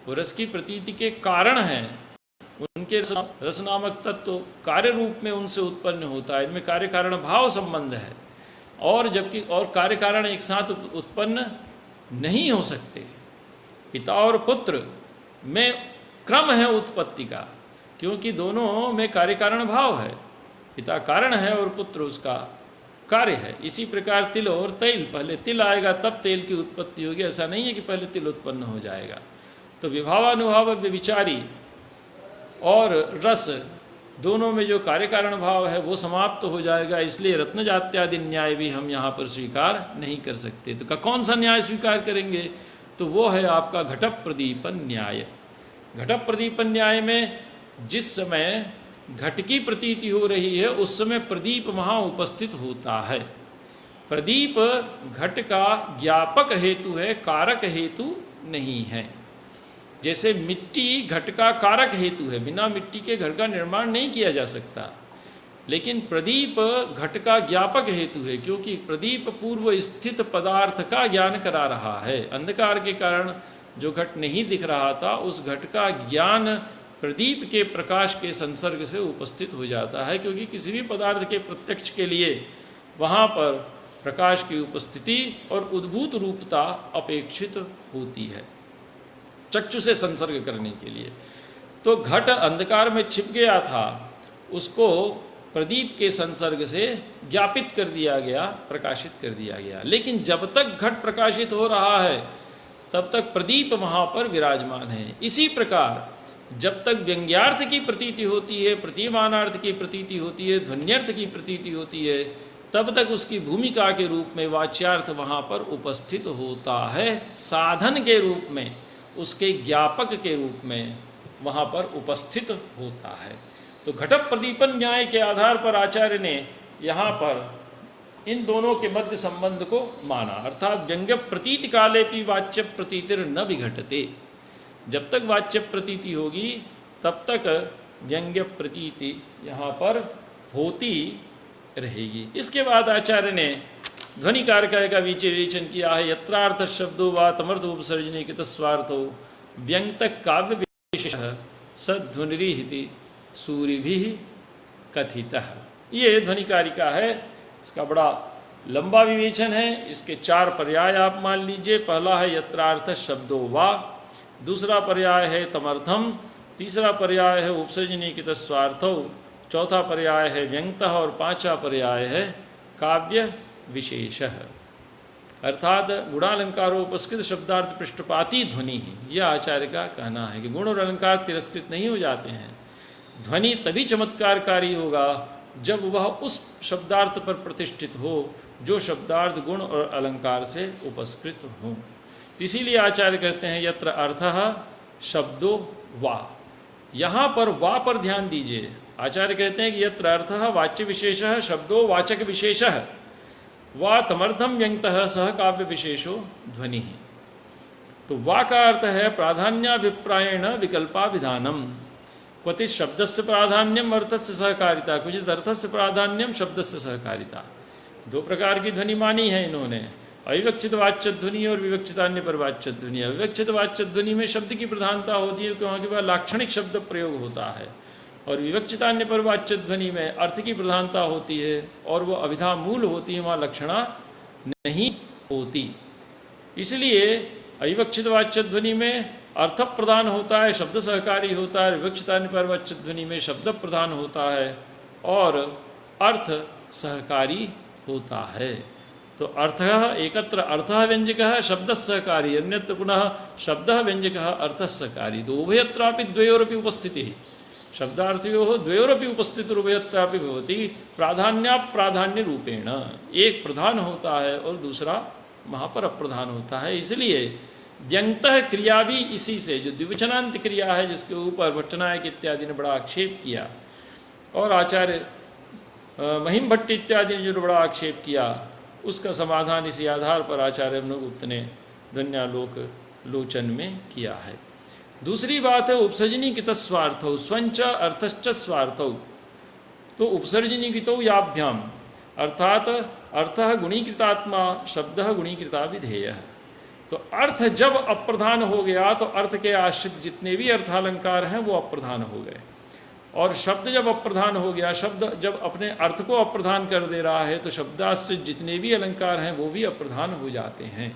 वो रस की प्रतीति के कारण हैं। उनके रस नामक तत्व कार्य रूप में उनसे उत्पन्न होता है, इनमें कार्य कारण भाव संबंध है, और जबकि और कार्य कारण एक साथ उत्पन्न नहीं हो सकते। पिता और पुत्र में क्रम है उत्पत्ति का, क्योंकि दोनों में कार्य कारण भाव है। पिता कारण है और पुत्र उसका कार्य है। इसी प्रकार तिल और तेल, पहले तिल आएगा तब तेल की उत्पत्ति होगी, ऐसा नहीं है कि पहले तिल उत्पन्न हो जाएगा। तो विभावानुभाव व्यभिचारी और रस दोनों में जो कार्य कारण भाव है वो समाप्त हो जाएगा, इसलिए रत्न जात्यादि न्याय भी हम यहाँ पर स्वीकार नहीं कर सकते। तो कौन सा न्याय स्वीकार करेंगे? तो वो है आपका घट प्रदीपन न्याय। घट प्रदीपन न्याय में जिस समय घट की प्रतीति हो रही है उस समय प्रदीप वहाँ उपस्थित होता है। प्रदीप घट का ज्ञापक हेतु है, कारक हेतु नहीं है। जैसे मिट्टी घट का कारक हेतु है, बिना मिट्टी के घर का निर्माण नहीं किया जा सकता, लेकिन प्रदीप घट का ज्ञापक हेतु है, क्योंकि प्रदीप पूर्व स्थित पदार्थ का ज्ञान करा रहा है। अंधकार के कारण जो घट नहीं दिख रहा था उस घट का ज्ञान प्रदीप के प्रकाश के संसर्ग से उपस्थित हो जाता है, क्योंकि किसी भी पदार्थ के प्रत्यक्ष के लिए वहाँ पर प्रकाश की उपस्थिति और उद्भूत रूपता अपेक्षित होती है चक्षु से संसर्ग करने के लिए। तो घट अंधकार में छिप गया था, उसको प्रदीप के संसर्ग से ज्ञापित कर दिया गया, प्रकाशित कर दिया गया। लेकिन जब तक घट प्रकाशित हो रहा है तब तक प्रदीप वहाँ पर विराजमान है। इसी प्रकार जब तक व्यंग्यार्थ की प्रतीति होती है, प्रतिमानार्थ की प्रतीति होती है, ध्वन्यर्थ की प्रतीति होती है, तब तक उसकी भूमिका के रूप में वाच्यार्थ वहाँ पर उपस्थित होता है, साधन के रूप में। उसके ज्ञापक के रूप में वहाँ पर उपस्थित होता है। तो घट प्रदीपन न्याय के आधार पर आचार्य ने यहाँ पर इन दोनों के मध्य संबंध को माना, अर्थात व्यंग्य प्रतीति काले भी वाच्य प्रतीतिर न विघटते। जब तक वाच्य प्रतीति होगी तब तक व्यंग्य प्रतीति यहाँ पर होती रहेगी। इसके बाद आचार्य ने ध्वनि कारक का विवेचन किया है। यत्रार्थ शब्दों व तमर्थ उपसर्जने कृत स्वार्थो व्यंगत काव्य विशेषः सध्वनिरिहिति सूरिभिः कथितः। ये ध्वनि कारिका है, इसका बड़ा लंबा विवेचन है। इसके 4 पर्याय आप मान लीजिए। पहला है यत्रार्थ शब्दो वा, दूसरा पर्याय है तमर्थम, तीसरा पर्याय है उपसर्जनी कृत स्वार्थो, चौथा पर्याय है व्यंगतः और 5वां पर्याय है काव्य विशेषः। अर्थात गुणालंकारोपस्कृत शब्दार्थ पृष्ठपाती ध्वनि है। यह आचार्य का कहना है कि गुण और अलंकार तिरस्कृत नहीं हो जाते हैं। ध्वनि तभी चमत्कारकारी होगा जब वह उस शब्दार्थ पर प्रतिष्ठित हो जो शब्दार्थ गुण और अलंकार से उपस्कृत हो। तो इसीलिए आचार्य कहते हैं यत्र अर्थः शब्दो वा। यहाँ पर वा पर ध्यान दीजिए। आचार्य कहते हैं कि यत्र अर्थः वाच्य विशेषः शब्दो वाचक विशेषः वा तमर्थम व्यंगतः सह काव्य विशेषो ध्वनि। तो वा का अर्थ है प्राधान्याभिप्रायेण विकल्पाभिधानम। क्वचित शब्दस्य प्राधान्यम अर्थस्य सहकारिता, क्वचित अर्थस्य प्राधान्यम शब्दस्य सहकारिता। 2 प्रकार की ध्वनि मानी है इन्होंने, अविवक्षित वाच्य ध्वनि और विवक्षितान्य पर वाच्य ध्वनि। अविवक्षित वाच्य ध्वनि में शब्द की प्रधानता होती है क्योंकि वह लाक्षणिक शब्द प्रयोग होता है, और विवक्षितान्य पर वाच्य ध्वनि में अर्थ की प्रधानता होती है और वह अभिधा मूल होती है, वहाँ लक्षणा नहीं होती। इसलिए अविवक्षित वाच्य ध्वनि में अर्थ प्रधान होता है, शब्द सहकारी होता है। विवक्षितान्य पर वाच्य ध्वनि में शब्द प्रधान होता है और अर्थ सहकारी होता है। तो अर्थ एकत्र अर्थ व्यंजक शब्द सहकारी, अन्यत्र पुनः शब्द व्यंजक अर्थ सहकारी। तो उभयत्रापि द्वयोरपि उपस्थिति शब्दार्थयोः द्वयोरपि उपस्थितिरुभयत्रापि भवति प्राधान्याप्राधान्य रूपेण। एक प्रधान होता है और दूसरा वहाँ पर अप्रधान होता है। इसलिए व्यंगतः क्रिया भी इसी से, जो द्विवचनांत क्रिया है जिसके ऊपर भट्टनायक इत्यादि ने बड़ा आक्षेप किया और आचार्य महिम भट्ट इत्यादि ने जो बड़ा आक्षेप किया, उसका समाधान इसी आधार पर आचार्य अभिनवगुप्त ने ध्वन्यालोक लोचन में किया है। दूसरी बात है उपसर्जनी कित स्वार्थौ स्वंच अर्थश्च स्वार्थौ। तो उपसर्जनी कितो याभ्याम, अर्थात अर्थः गुणीकृतात्मा शब्दः गुणीकृता विधेयः। तो अर्थ जब अप्रधान हो गया तो अर्थ के आश्रित जितने भी अर्थालंकार हैं वो अप्रधान हो गए, और शब्द जब अप्रधान हो गया, शब्द जब अपने अर्थ को अप्रधान कर दे रहा है तो शब्दाश्रित जितने भी अलंकार हैं वो भी अप्रधान हो जाते हैं।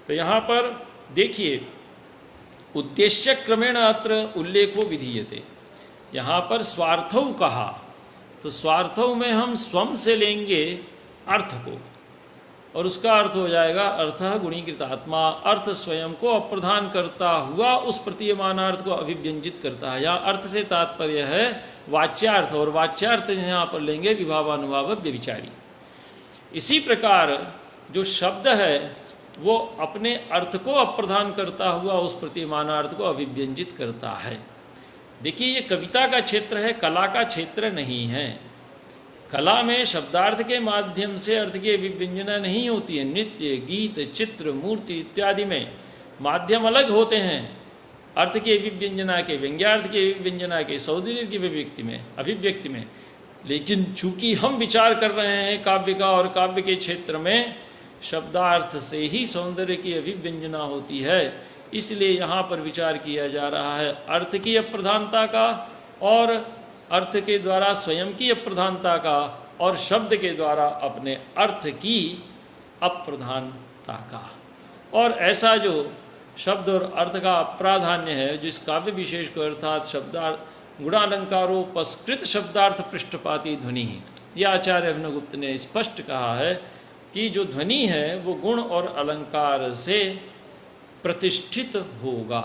तो यहाँ पर देखिए उद्देश्य क्रमेण अत्र उल्लेखो विधीयते। यहाँ पर स्वार्थौ कहा तो स्वार्थौ में हम स्वम से लेंगे अर्थ को और उसका अर्थ हो जाएगा अर्थः गुणीकृतात्मा। अर्थ स्वयं को अप्रधान करता हुआ उस प्रतीयमानार्थ को अभिव्यंजित करता है। यहाँ अर्थ से तात्पर्य है वाच्यार्थ, और वाच्यार्थ यहाँ पर लेंगे विभावानुभाव व्यभिचारी। इसी प्रकार जो शब्द है वो अपने अर्थ को अप्रधान करता हुआ उस प्रतीयमानार्थ को अभिव्यंजित करता है। देखिए ये कविता का क्षेत्र है, कला का क्षेत्र नहीं है। कला में शब्दार्थ के माध्यम से अर्थ की अभिव्यंजना नहीं होती है। नृत्य, गीत, चित्र, मूर्ति इत्यादि में माध्यम अलग होते हैं। अर्थ की अभिव्यंजना के, व्यंग्यार्थ की अभिव्यंजना के, सौंदर्य की अभिव्यक्ति में। लेकिन चूंकि हम विचार कर रहे हैं काव्य का, और काव्य के क्षेत्र में शब्दार्थ से ही सौंदर्य की अभिव्यंजना होती है, इसलिए यहाँ पर विचार किया जा रहा है अर्थ की अप्रधानता का, और अर्थ के द्वारा स्वयं की अप्रधानता का, और शब्द के द्वारा अपने अर्थ की अप्रधानता का। और ऐसा जो शब्द और अर्थ का अप्राधान्य है, जिस काव्य विशेष को अर्थात शब्दार्थ गुणालंकारोपस्कृत शब्दार्थ पृष्ठपाती ध्वनि, यह आचार्य अभिनवगुप्त ने स्पष्ट कहा है कि जो ध्वनि है वो गुण और अलंकार से प्रतिष्ठित होगा।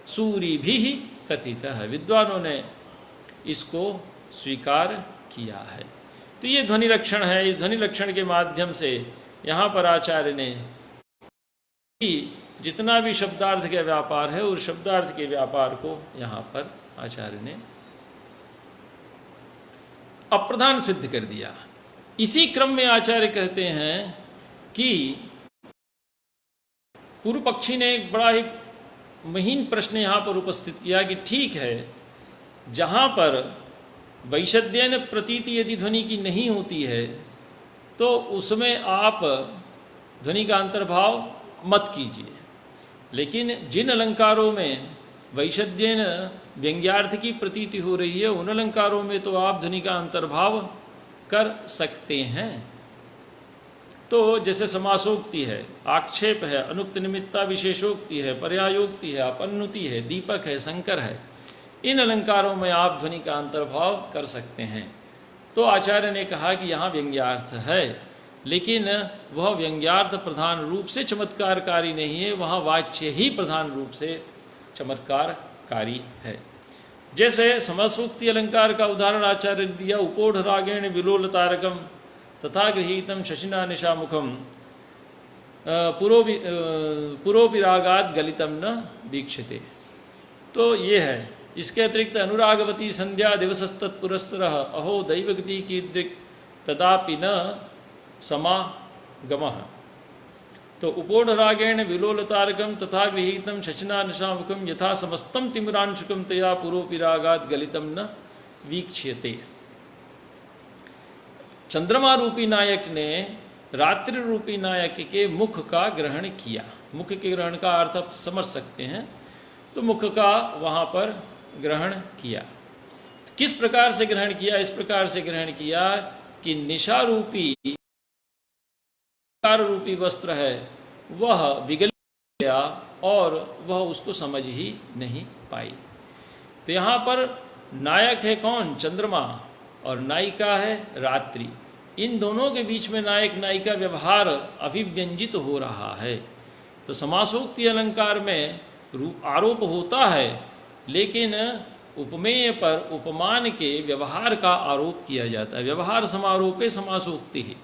सूरी भी कथित है, विद्वानों ने इसको स्वीकार किया है। तो ये ध्वनि लक्षण है। इस ध्वनि लक्षण के माध्यम से यहाँ पर आचार्य ने जितना भी शब्दार्थ का व्यापार है उस शब्दार्थ के व्यापार को यहाँ पर आचार्य ने अप्रधान सिद्ध कर दिया। इसी क्रम में आचार्य कहते हैं कि पूर्व पक्षी ने एक बड़ा ही महीन प्रश्न यहाँ पर उपस्थित किया कि ठीक है, जहाँ पर वैशद्येन प्रतीति यदि ध्वनि की नहीं होती है तो उसमें आप ध्वनि का अंतर्भाव मत कीजिए, लेकिन जिन अलंकारों में वैशद्येन व्यंग्यार्थ की प्रतीति हो रही है उन अलंकारों में तो आप ध्वनि का अंतर्भाव कर सकते हैं। तो जैसे समासोक्ति है, आक्षेप है, अनुक्त निमित्ता विशेषोक्ति है, पर्यायोक्ति है, अपन्नुति है, दीपक है, संकर है, इन अलंकारों में आप ध्वनि का अंतर्भाव कर सकते हैं। तो आचार्य ने कहा कि यहाँ व्यंग्यार्थ है, लेकिन वह व्यंग्यार्थ प्रधान रूप से चमत्कारकारी नहीं है, वहाँ वाच्य ही प्रधान रूप से चमत्कारकारी है। जैसे समासोक्ति अलंकार का उदाहरण आचार्य ने दिया, उपोढ़ रागेण विलोल तारकम तथा गृहीतम शशिना निशामुखम पुरोपिरागाद गलितम न वीक्षते। तो ये है। इसके अतिरिक्त अनुरागवती संध्या दिवसस्तत्पुरस्सरः अहो दैवगति कीदृक् तदापि न समागमः। तो उपोढ़ रागेण विलोलतारकम तथा गृहीतम शशिना निशामुखम यथा समस्तम तिमिरांशुकम तया पुरोपिरागाद गलितम न वीक्ष्यते। चंद्रमा रूपी नायक ने रात्रि रूपी नायक के मुख का ग्रहण किया। मुख के ग्रहण का अर्थ आप समझ सकते हैं। तो मुख का वहाँ पर ग्रहण किया। किस प्रकार से ग्रहण किया? इस प्रकार से ग्रहण किया कि निशा रूपी वस्त्र है वह विगल गया और वह उसको समझ ही नहीं पाई। तो यहाँ पर नायक है कौन? चंद्रमा, और नायिका है रात्रि। इन दोनों के बीच में नायक नायिका व्यवहार अभिव्यंजित हो रहा है। तो समासोक्ति अलंकार में आरोप होता है, लेकिन उपमेय पर उपमान के व्यवहार का आरोप किया जाता है। व्यवहार समारोपे समासोक्ति ही।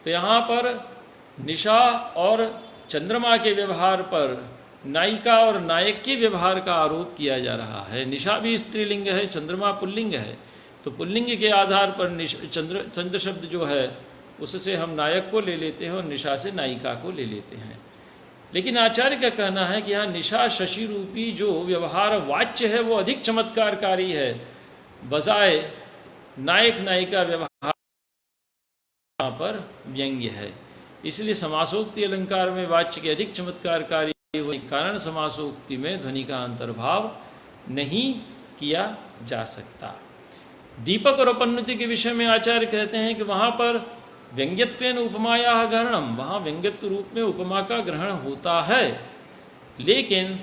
तो यहाँ पर निशा और चंद्रमा के व्यवहार पर नायिका और नायक के व्यवहार का आरोप किया जा रहा है। निशा भी स्त्रीलिंग है, चंद्रमा पुल्लिंग है। तो पुल्लिंग के आधार पर चंद्र शब्द जो है उससे हम नायक को ले लेते हैं और निशा से नायिका को ले लेते हैं। लेकिन आचार्य का कहना है कि यहाँ निशा शशि रूपी जो व्यवहार वाच्य है वो अधिक चमत्कारकारी है, बजाय नायक नायिका व्यवहार यहाँ पर व्यंग्य है। इसलिए समासोक्ति अलंकार में वाच्य के अधिक चमत्कारकारी होने के कारण समासोक्ति में ध्वनि का अंतर्भाव नहीं किया जा सकता। दीपक और अपन्नुति के विषय में आचार्य कहते हैं कि वहाँ पर व्यंग्यत्वेन उपमाया ग्रहणम, वहाँ व्यंग्यत्व रूप में उपमा का ग्रहण होता है, लेकिन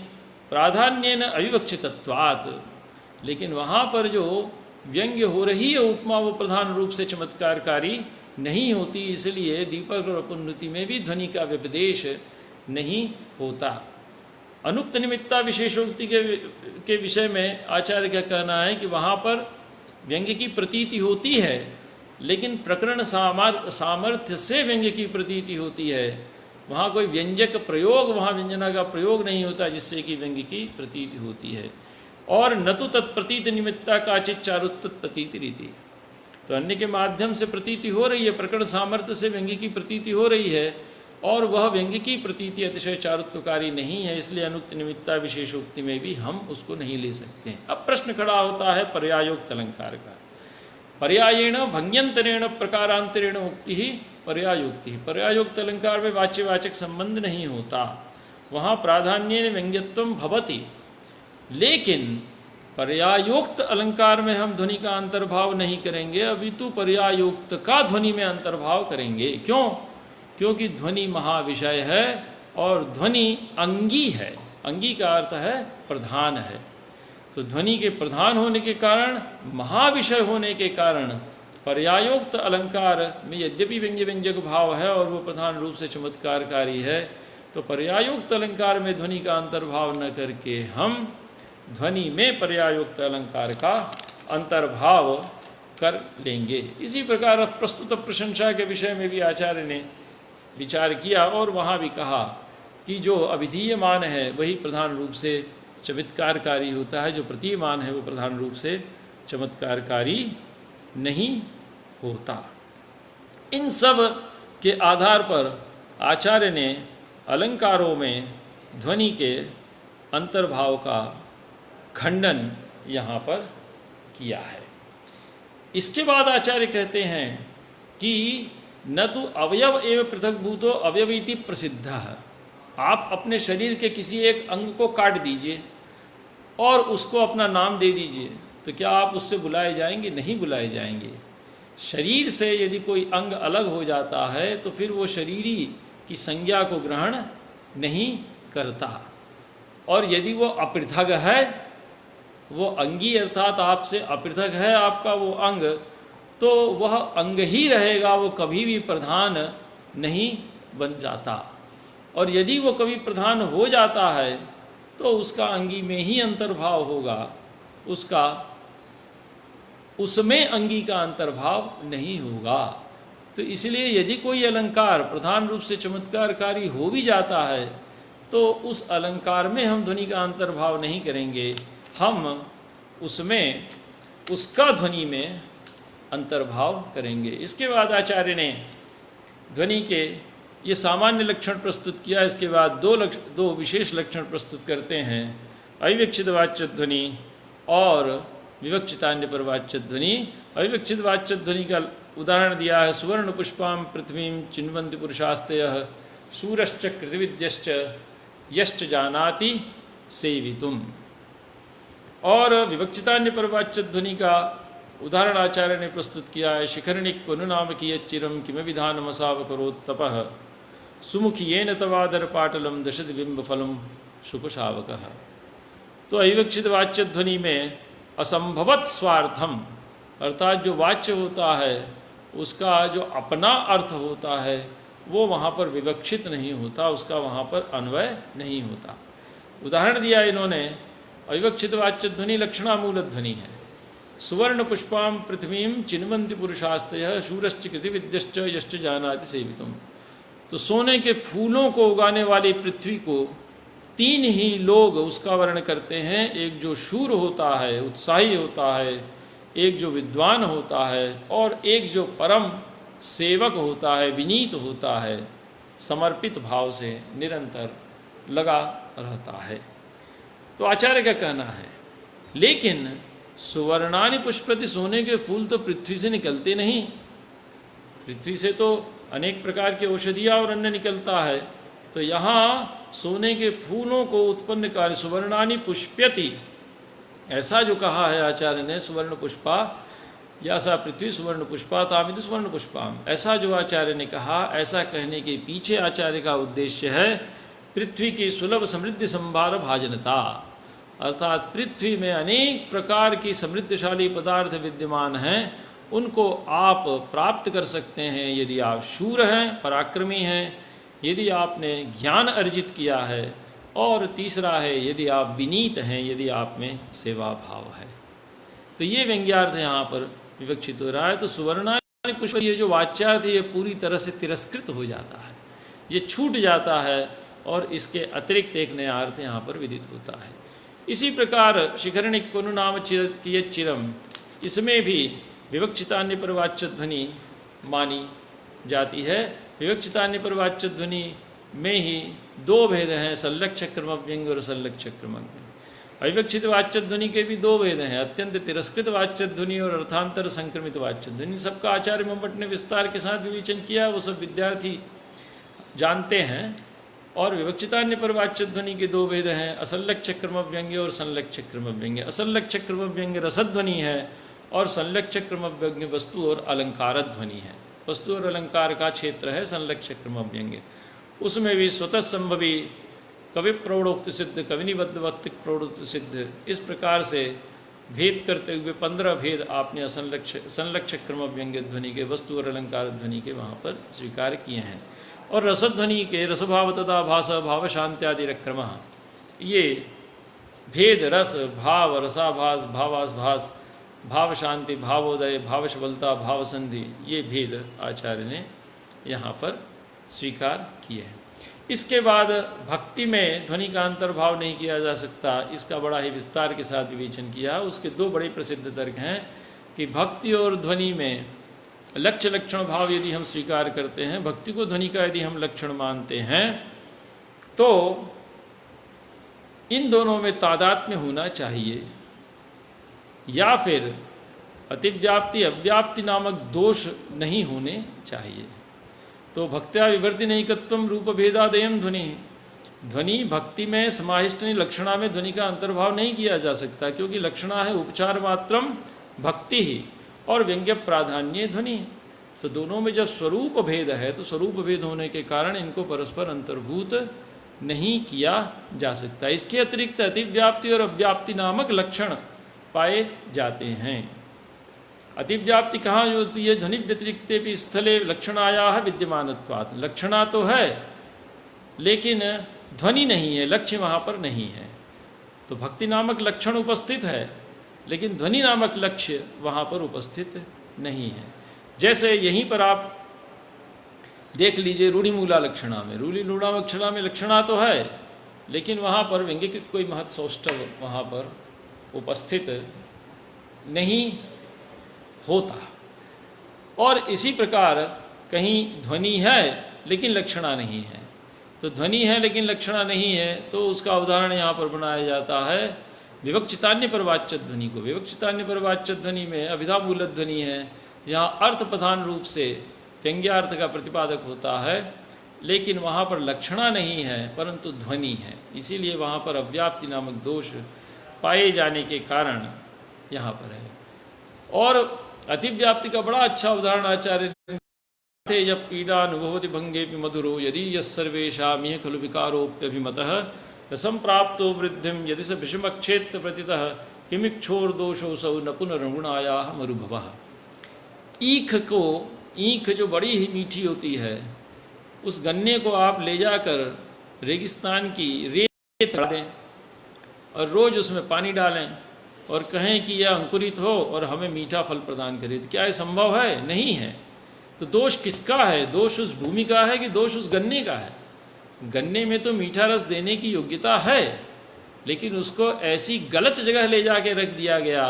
प्राधान्येन अविवक्षितत्वात्, लेकिन वहाँ पर जो व्यंग्य हो रही है उपमा वो प्रधान रूप से चमत्कारकारी नहीं होती। इसलिए दीपक और अपन्नुति में भी ध्वनि का व्यपदेश नहीं होता। अनुक्त निमित्ता विशेषोक्ति के विषय में आचार्य का कहना है कि वहाँ पर व्यंग्य की प्रतीति होती है, लेकिन प्रकरण सामर्थ्य से व्यंग्य की प्रतीति होती है। वहाँ कोई व्यंजक प्रयोग, वहाँ व्यंजना का प्रयोग नहीं होता जिससे कि व्यंग्य की प्रतीति होती है। और न तो तत्प्रतीत निमित्ता काचित चारुत्त प्रतीति रीति। तो अन्य के माध्यम से प्रतीति हो रही है, प्रकरण सामर्थ्य से व्यंग्य की प्रतीति हो रही है, और वह व्यंग्य की प्रतीति अतिशय चारुत्वकारी नहीं है। इसलिए अनुक्त निमित्ता विशेषोक्ति में भी हम उसको नहीं ले सकते। अब प्रश्न खड़ा होता है पर्यायोक्त अलंकार का। पर्यायेण भंग्यंतरेण प्रकारांतरेण उक्ति ही पर्यायोक्ति। पर्यायोक्त अलंकार में वाच्यवाचक संबंध नहीं होता, वहाँ प्राधान्येन व्यंग्यत्वं भवति। लेकिन पर्यायोक्त अलंकार में हम ध्वनि का अंतर्भाव नहीं करेंगे, अपितु पर्यायोक्त का ध्वनि में अंतर्भाव करेंगे। क्यों? क्योंकि ध्वनि महाविषय है और ध्वनि अंगी है। अंगी का अर्थ है प्रधान है। तो ध्वनि के प्रधान होने के कारण, महाविषय होने के कारण पर्यायोक्त अलंकार में यद्यपि व्यंग्य व्यंजक भाव है और वो प्रधान रूप से चमत्कारकारी है, तो पर्यायोक्त अलंकार में ध्वनि का अंतर्भाव न करके हम ध्वनि में पर्यायोक्त अलंकार का अंतर्भाव कर लेंगे। इसी प्रकार प्रस्तुत प्रशंसा के विषय में भी आचार्य ने विचार किया और वहाँ भी कहा कि जो अविधीयमान है वही प्रधान रूप से चमत्कारकारी होता है, जो प्रतीयमान है वो प्रधान रूप से चमत्कारकारी नहीं होता। इन सब के आधार पर आचार्य ने अलंकारों में ध्वनि के अंतर्भाव का खंडन यहाँ पर किया है। इसके बाद आचार्य कहते हैं कि न तो अवयव एवं पृथक भूतो अवयवीति प्रसिद्ध है। आप अपने शरीर के किसी एक अंग को काट दीजिए और उसको अपना नाम दे दीजिए, तो क्या आप उससे बुलाए जाएंगे? नहीं बुलाए जाएंगे। शरीर से यदि कोई अंग अलग हो जाता है तो फिर वो शरीरी की संज्ञा को ग्रहण नहीं करता, और यदि वो अपृथक है, वो अंगी अर्थात आपसे अपृथक है आपका वो अंग, तो वह अंग ही रहेगा, वो कभी भी प्रधान नहीं बन जाता। और यदि वो कभी प्रधान हो जाता है तो उसका अंगी में ही अंतर्भाव होगा, उसका उसमें अंगी का अंतर्भाव नहीं होगा। तो इसलिए यदि कोई अलंकार प्रधान रूप से चमत्कारकारी हो भी जाता है तो उस अलंकार में हम ध्वनि का अंतर्भाव नहीं करेंगे, हम उसमें उसका ध्वनि में अंतर्भाव करेंगे। इसके बाद आचार्य ने ध्वनि के ये सामान्य लक्षण प्रस्तुत किया। इसके बाद दो विशेष लक्षण प्रस्तुत करते हैं, अविवक्षित वाच्य ध्वनि और विवक्षितान्य पर वाच्य ध्वनि। अविवक्षित वाच्य ध्वनि का उदाहरण दिया है, सुवर्ण पुष्पां पृथ्वीं चिन्वन्ति पुरुषास्तेयः सूरश्च कृतविद्यश्च यश्च जानाति सेवितुम। और विवक्षितान्य पर वाच्य ध्वनि का उदाहरण आचार्य ने प्रस्तुत किया है, शिखरणिक क्वनु नाम कियच्चिरं किमभिधानमसावकरोत् तपः सुमुखियेन तवादर पाटलम दशति बिंबफलम शुकशावकः। तो अविवक्षित वाच्य ध्वनि में असंभवत स्वार्थम अर्थात जो वाच्य होता है उसका जो अपना अर्थ होता है वो वहाँ पर विवक्षित नहीं होता, उसका वहाँ पर अन्वय नहीं होता। उदाहरण दिया इन्होंने, अविवक्षित वाच्य ध्वनि लक्षणामूल ध्वनि है। सुवर्ण पुष्पां पृथ्वीं चिन्वन्ति पुरुषास्तेयः शूरश्च कृतिविद्यश्च यश्च जानाति सेवितुम। तो सोने के फूलों को उगाने वाली पृथ्वी को तीन ही लोग उसका वर्णन करते हैं, एक जो शूर होता है, उत्साही होता है, एक जो विद्वान होता है, और एक जो परम सेवक होता है, विनीत होता है, समर्पित भाव से निरंतर लगा रहता है। तो आचार्य का कहना है, लेकिन सुवर्णानि पुष्पति, सोने के फूल तो पृथ्वी से निकलते नहीं, पृथ्वी से तो अनेक प्रकार की औषधियाँ और अन्न निकलता है। तो यहाँ सोने के फूलों को उत्पन्न कार्य सुवर्णानि पुष्प्यति, ऐसा जो कहा है आचार्य ने, सुवर्ण पुष्पा या सा पृथ्वी सुवर्ण पुष्पा तामिति सुवर्ण पुष्पाम, ऐसा जो आचार्य ने कहा, ऐसा कहने के पीछे आचार्य का उद्देश्य है पृथ्वी की सुलभ समृद्धि संभार भाजनता, अर्थात पृथ्वी में अनेक प्रकार की समृद्धशाली पदार्थ विद्यमान हैं, उनको आप प्राप्त कर सकते हैं यदि आप शूर हैं, पराक्रमी हैं, यदि आपने ज्ञान अर्जित किया है, और तीसरा है यदि आप विनीत हैं, यदि आप में सेवा भाव है। तो ये व्यंग्यार्थ यहाँ पर विवक्षित हो रहा है। तो सुवर्णानि पुष्प, ये जो वाच्यार्थ है ये पूरी तरह से तिरस्कृत हो जाता है, ये छूट जाता है, और इसके अतिरिक्त एक नया अर्थ यहाँ पर विदित होता है। इसी प्रकार शिखरणिक क्वनु नाम कियच्चिरम, इसमें भी विवक्षितान्य पर वाच्य ध्वनि मानी जाती है। विवक्षितान्य पर वाच्य ध्वनि में ही दो भेद हैं, संलक्ष्य क्रमव्यंग और संलक्ष्य क्रमव्यंग। अविवक्षित वाच्य ध्वनि के भी दो भेद हैं, अत्यंत तिरस्कृत वाच्य ध्वनि और अर्थांतर संक्रमित वाच्य ध्वनि। सबका आचार्य मम्मट ने विस्तार के साथ विवेचन किया, वो सब विद्यार्थी जानते हैं। और विवक्षितान्य पर वाच्य ध्वनि के दो भेद हैं, असंलक्ष्य क्रमव्यंग्य और संलक्ष्य क्रमव्यंग्य। असंलक्ष्य क्रमव्यंग्य रसध्वनि है और संलक्ष्य क्रमव्यंग्य वस्तु और अलंकार ध्वनि है। वस्तु और अलंकार का क्षेत्र है संलक्ष्य क्रमव्यंग्य। उसमें भी स्वतः संभवी, कवि प्रौढ़ोक्त सिद्ध, कविनिबद्धवत्तिक प्रौढ़ोक्त सिद्ध, इस प्रकार से भेद करते हुए 15 भेद आपने संलक्ष्य क्रमव्यंग्य ध्वनि के, वस्तु और अलंकार ध्वनि के वहाँ पर स्वीकार किए हैं। और रसध्वनि के रसभाव तथा भास भाव शांत्यादि क्रम, ये भेद रस भाव रसाभास भावाभास भाव शांति भावोदय भाव सबलता भाव संधि, ये भेद आचार्य ने यहाँ पर स्वीकार किए हैं। इसके बाद भक्ति में ध्वनि का अंतर्भाव नहीं किया जा सकता, इसका बड़ा ही विस्तार के साथ विवेचन किया। उसके दो बड़े प्रसिद्ध तर्क हैं कि भक्ति और ध्वनि में लक्ष्य लक्षण भाव यदि हम स्वीकार करते हैं, भक्ति को ध्वनि का यदि हम लक्षण मानते हैं, तो इन दोनों में तादात्म्य होना चाहिए, या फिर अतिव्याप्ति अव्याप्ति नामक दोष नहीं होने चाहिए। तो भक्त्या विवर्ति नैकत्वम रूप भेदादयम ध्वनि, ध्वनि भक्ति में समाहिष्टनि लक्षणा में ध्वनि का अंतर्भाव नहीं किया जा सकता, क्योंकि लक्षणा है उपचार मात्रम भक्ति ही और व्यंग्य प्राधान्य ध्वनि। तो दोनों में जब स्वरूप भेद है, तो स्वरूप भेद होने के कारण इनको परस्पर अंतर्भूत नहीं किया जा सकता। इसके अतिरिक्त अतिव्याप्ति और अव्याप्ति नामक लक्षण पाए जाते हैं। अतिव्याप्ति कहाँ होती है? ध्वनि व्यतिरिक्त भी स्थले लक्षणाया विद्यमानत्वात्, लक्षणा तो है लेकिन ध्वनि नहीं है, लक्ष्य वहाँ पर नहीं है। तो भक्ति नामक लक्षण उपस्थित है लेकिन ध्वनि नामक लक्ष्य वहाँ पर उपस्थित नहीं है। जैसे यहीं पर आप देख लीजिए रूढ़िमूला लक्षणा में, रूढ़िमूला लक्षणा में लक्षणा तो है लेकिन वहाँ पर व्यंग्यकृत कोई महत् सौष्ठव वहाँ पर उपस्थित नहीं होता। और इसी प्रकार कहीं ध्वनि है लेकिन लक्षणा नहीं है, तो ध्वनि है लेकिन लक्षणा नहीं है, तो उसका उदाहरण यहाँ पर बनाया जाता है विवक्षितान्य परवाच्य ध्वनि को। विवक्षितान्य परवाच्य ध्वनि में अभिधामूल ध्वनि है, यहाँ अर्थ प्रधान रूप से व्यंग्यार्थ का प्रतिपादक होता है, लेकिन वहाँ पर लक्षणा नहीं है परंतु ध्वनि है, इसीलिए वहाँ पर अव्याप्ति नामक दोष पाए जाने के कारण यहाँ पर है। और अतिव्याप्ति का बड़ा अच्छा उदाहरण आचार्य थे, जब पीड़ा अनुभवति भंगे मधुरो यदि यस्सर्वेषां यह खलु विकारोप्यभिमतः रसं प्राप्तो वृद्धिं यदि स विषमक्षेत्र प्रतितः किमिक्षोर्दोषो सौ न पुनर्गुणायाः मरुभवः। ईख जो बड़ी ही मीठी होती है, उस गन्ने को आप ले जाकर रेगिस्तान की रेत दें और रोज़ उसमें पानी डालें और कहें कि यह अंकुरित हो और हमें मीठा फल प्रदान करे, तो क्या यह संभव है? नहीं है। तो दोष किसका है? दोष उस भूमि का है कि दोष उस गन्ने का है? गन्ने में तो मीठा रस देने की योग्यता है, लेकिन उसको ऐसी गलत जगह ले जाके रख दिया गया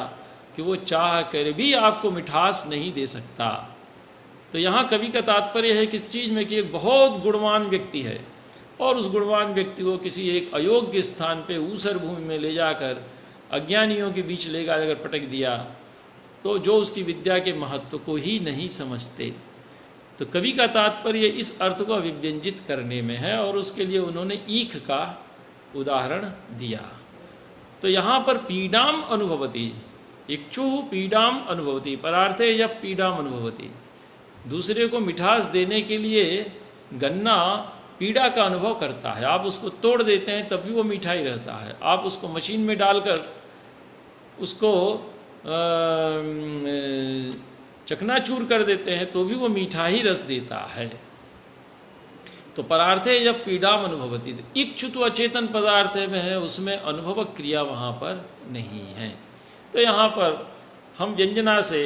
कि वो चाह कर भी आपको मिठास नहीं दे सकता। तो यहाँ कवि का तात्पर्य है किस चीज़ में कि एक बहुत गुणवान व्यक्ति है और उस गुणवान व्यक्ति को किसी एक अयोग्य स्थान पे ऊसर भूमि में ले जाकर अज्ञानियों के बीच ले जाकर पटक दिया, तो जो उसकी विद्या के महत्व को ही नहीं समझते। तो कवि का तात्पर्य इस अर्थ को अभिव्यंजित करने में है और उसके लिए उन्होंने ईख का उदाहरण दिया। तो यहाँ पर पीड़ाम अनुभवती, इक्षु पीड़ाम अनुभवती, परार्थे या पीड़ाम अनुभवती, दूसरे को मिठास देने के लिए गन्ना पीड़ा का अनुभव करता है। आप उसको तोड़ देते हैं तब भी वो मीठा ही रहता है, आप उसको मशीन में डालकर उसको चकनाचूर कर देते हैं तो भी वो मीठा ही रस देता है। तो परार्थे जब पीड़ाम अनुभवती, तो इच्छु तो अचेतन पदार्थ में है, उसमें अनुभव क्रिया वहाँ पर नहीं है। तो यहाँ पर हम व्यंजना से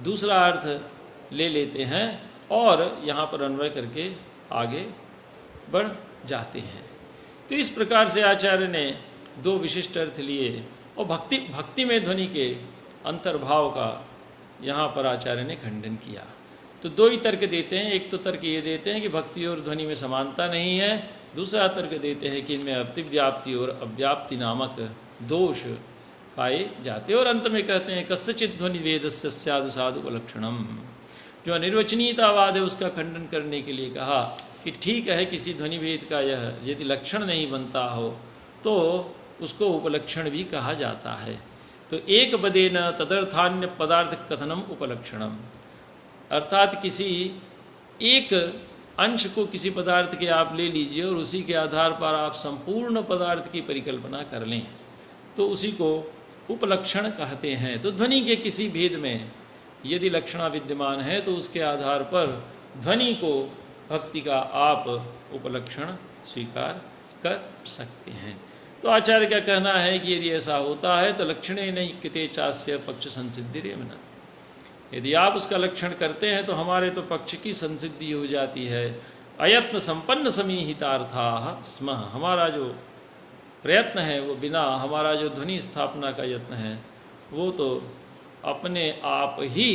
दूसरा अर्थ ले लेते हैं और यहाँ पर अन्वय करके आगे बढ़ जाते हैं। तो इस प्रकार से आचार्य ने दो विशिष्ट अर्थ लिए और भक्ति में ध्वनि के अंतर्भाव का यहाँ पर आचार्य ने खंडन किया। तो दो ही तर्क देते हैं। एक तो तर्क ये देते हैं कि भक्ति और ध्वनि में समानता नहीं है, दूसरा तर्क देते हैं कि इनमें अतिव्याप्ति और अव्याप्ति नामक दोष पाए जाते, और अंत में कहते हैं कस्यचित् ध्वनि वेदस्य स्यादु साधु उपलक्षणम। जो अनिर्वचनीयतावाद है उसका खंडन करने के लिए कहा कि ठीक है, किसी ध्वनि भेद का यह यदि लक्षण नहीं बनता हो तो उसको उपलक्षण भी कहा जाता है। तो एक बदेन तदर्थान्य पदार्थ कथनम उपलक्षणम, अर्थात किसी एक अंश को किसी पदार्थ के आप ले लीजिए और उसी के आधार पर आप संपूर्ण पदार्थ की परिकल्पना कर लें तो उसी को उपलक्षण कहते हैं। तो ध्वनि के किसी भेद में यदि लक्षणा विद्यमान है तो उसके आधार पर ध्वनि को भक्ति का आप उपलक्षण स्वीकार कर सकते हैं। तो आचार्य का कहना है कि यदि ऐसा होता है तो लक्षणे नैक्यते चास्य पक्ष संसिद्धिरेवना, यदि आप उसका लक्षण करते हैं तो हमारे तो पक्ष की संसिद्धि हो जाती है अयत्न संपन्न समीहितार्था स्म। हमारा जो प्रयत्न है वो बिना, हमारा जो ध्वनि स्थापना का यत्न है वो तो अपने आप ही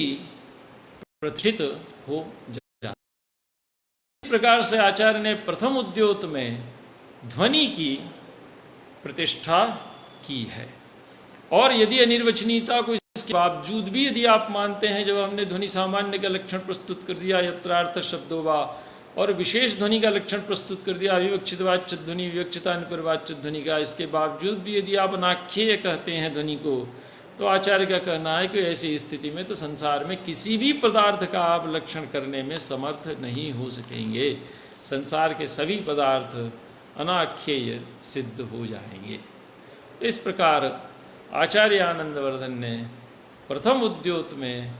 प्रतिष्ठित हो जाता। इस प्रकार से आचार्य ने प्रथम उद्योत में ध्वनि की प्रतिष्ठा की है। और यदि अनिर्वचनीयता को इसके बावजूद भी यदि आप मानते हैं, जब हमने ध्वनि सामान्य का लक्षण प्रस्तुत कर दिया यत्रार्थ शब्दों वा, और विशेष ध्वनि का लक्षण प्रस्तुत कर दिया अविवक्षित वाच्य ध्वनि विवक्षितानुपरवाच्य ध्वनि का, इसके बावजूद भी यदि आप अनाख्येय कहते हैं ध्वनि को, तो आचार्य का कहना है कि ऐसी स्थिति में तो संसार में किसी भी पदार्थ का आप लक्षण करने में समर्थ नहीं हो सकेंगे। संसार के सभी पदार्थ अनाख्येय सिद्ध हो जाएंगे। इस प्रकार आचार्य आनंदवर्धन ने प्रथम उद्योत में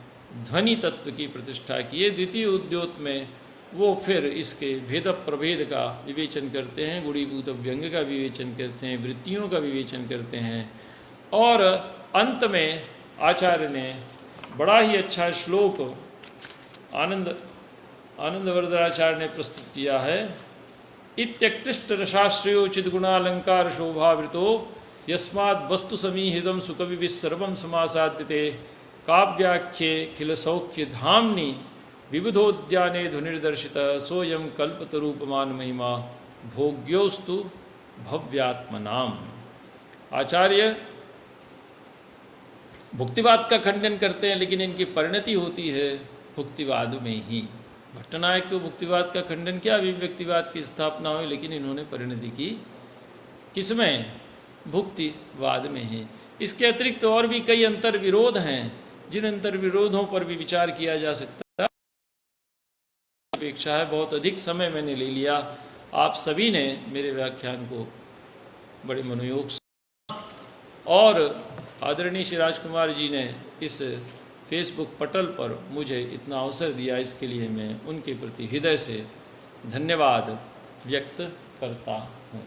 ध्वनि तत्व की प्रतिष्ठा की है। द्वितीय उद्योत में वो फिर इसके भेद प्रभेद का विवेचन करते हैं, गुणीभूत व्यंग का विवेचन करते हैं, वृत्तियों का विवेचन करते हैं, और अंत में आचार्य ने बड़ा ही अच्छा श्लोक आनंदवर्धनाचार्य ने प्रस्तुत किया है। इत्यक्लिष्ट रसाश्रयो चिद्गुणालंकार शोभावृतो यस्माद् वस्तु समीहितम सुकवि सर्वं समासाद्यते काव्याख्ये खिल सौख्य धामनि विबुधोद्याने ध्वनिर्दर्शित सोयम कल्पतरूपमान महिमा भोग्योस्तु भव्यात्मनाम। आचार्य भुक्तिवाद का खंडन करते हैं, लेकिन इनकी परिणति होती है भुक्तिवाद में ही। भट्टनायक को भुक्तिवाद का खंडन किया, अभिव्यक्तिवाद की स्थापना हुई, लेकिन इन्होंने परिणति की किसमें? भुक्तिवाद में ही। इसके अतिरिक्त और भी कई अंतर विरोध हैं, जिन अंतर विरोधों पर भी विचार किया जा सकता है। अपेक्षा है बहुत अधिक समय मैंने ले लिया। आप सभी ने मेरे व्याख्यान को बड़े मनोयोग से, और आदरणीय श्री राजकुमार जी ने इस फेसबुक पटल पर मुझे इतना अवसर दिया, इसके लिए मैं उनके प्रति हृदय से धन्यवाद व्यक्त करता हूँ।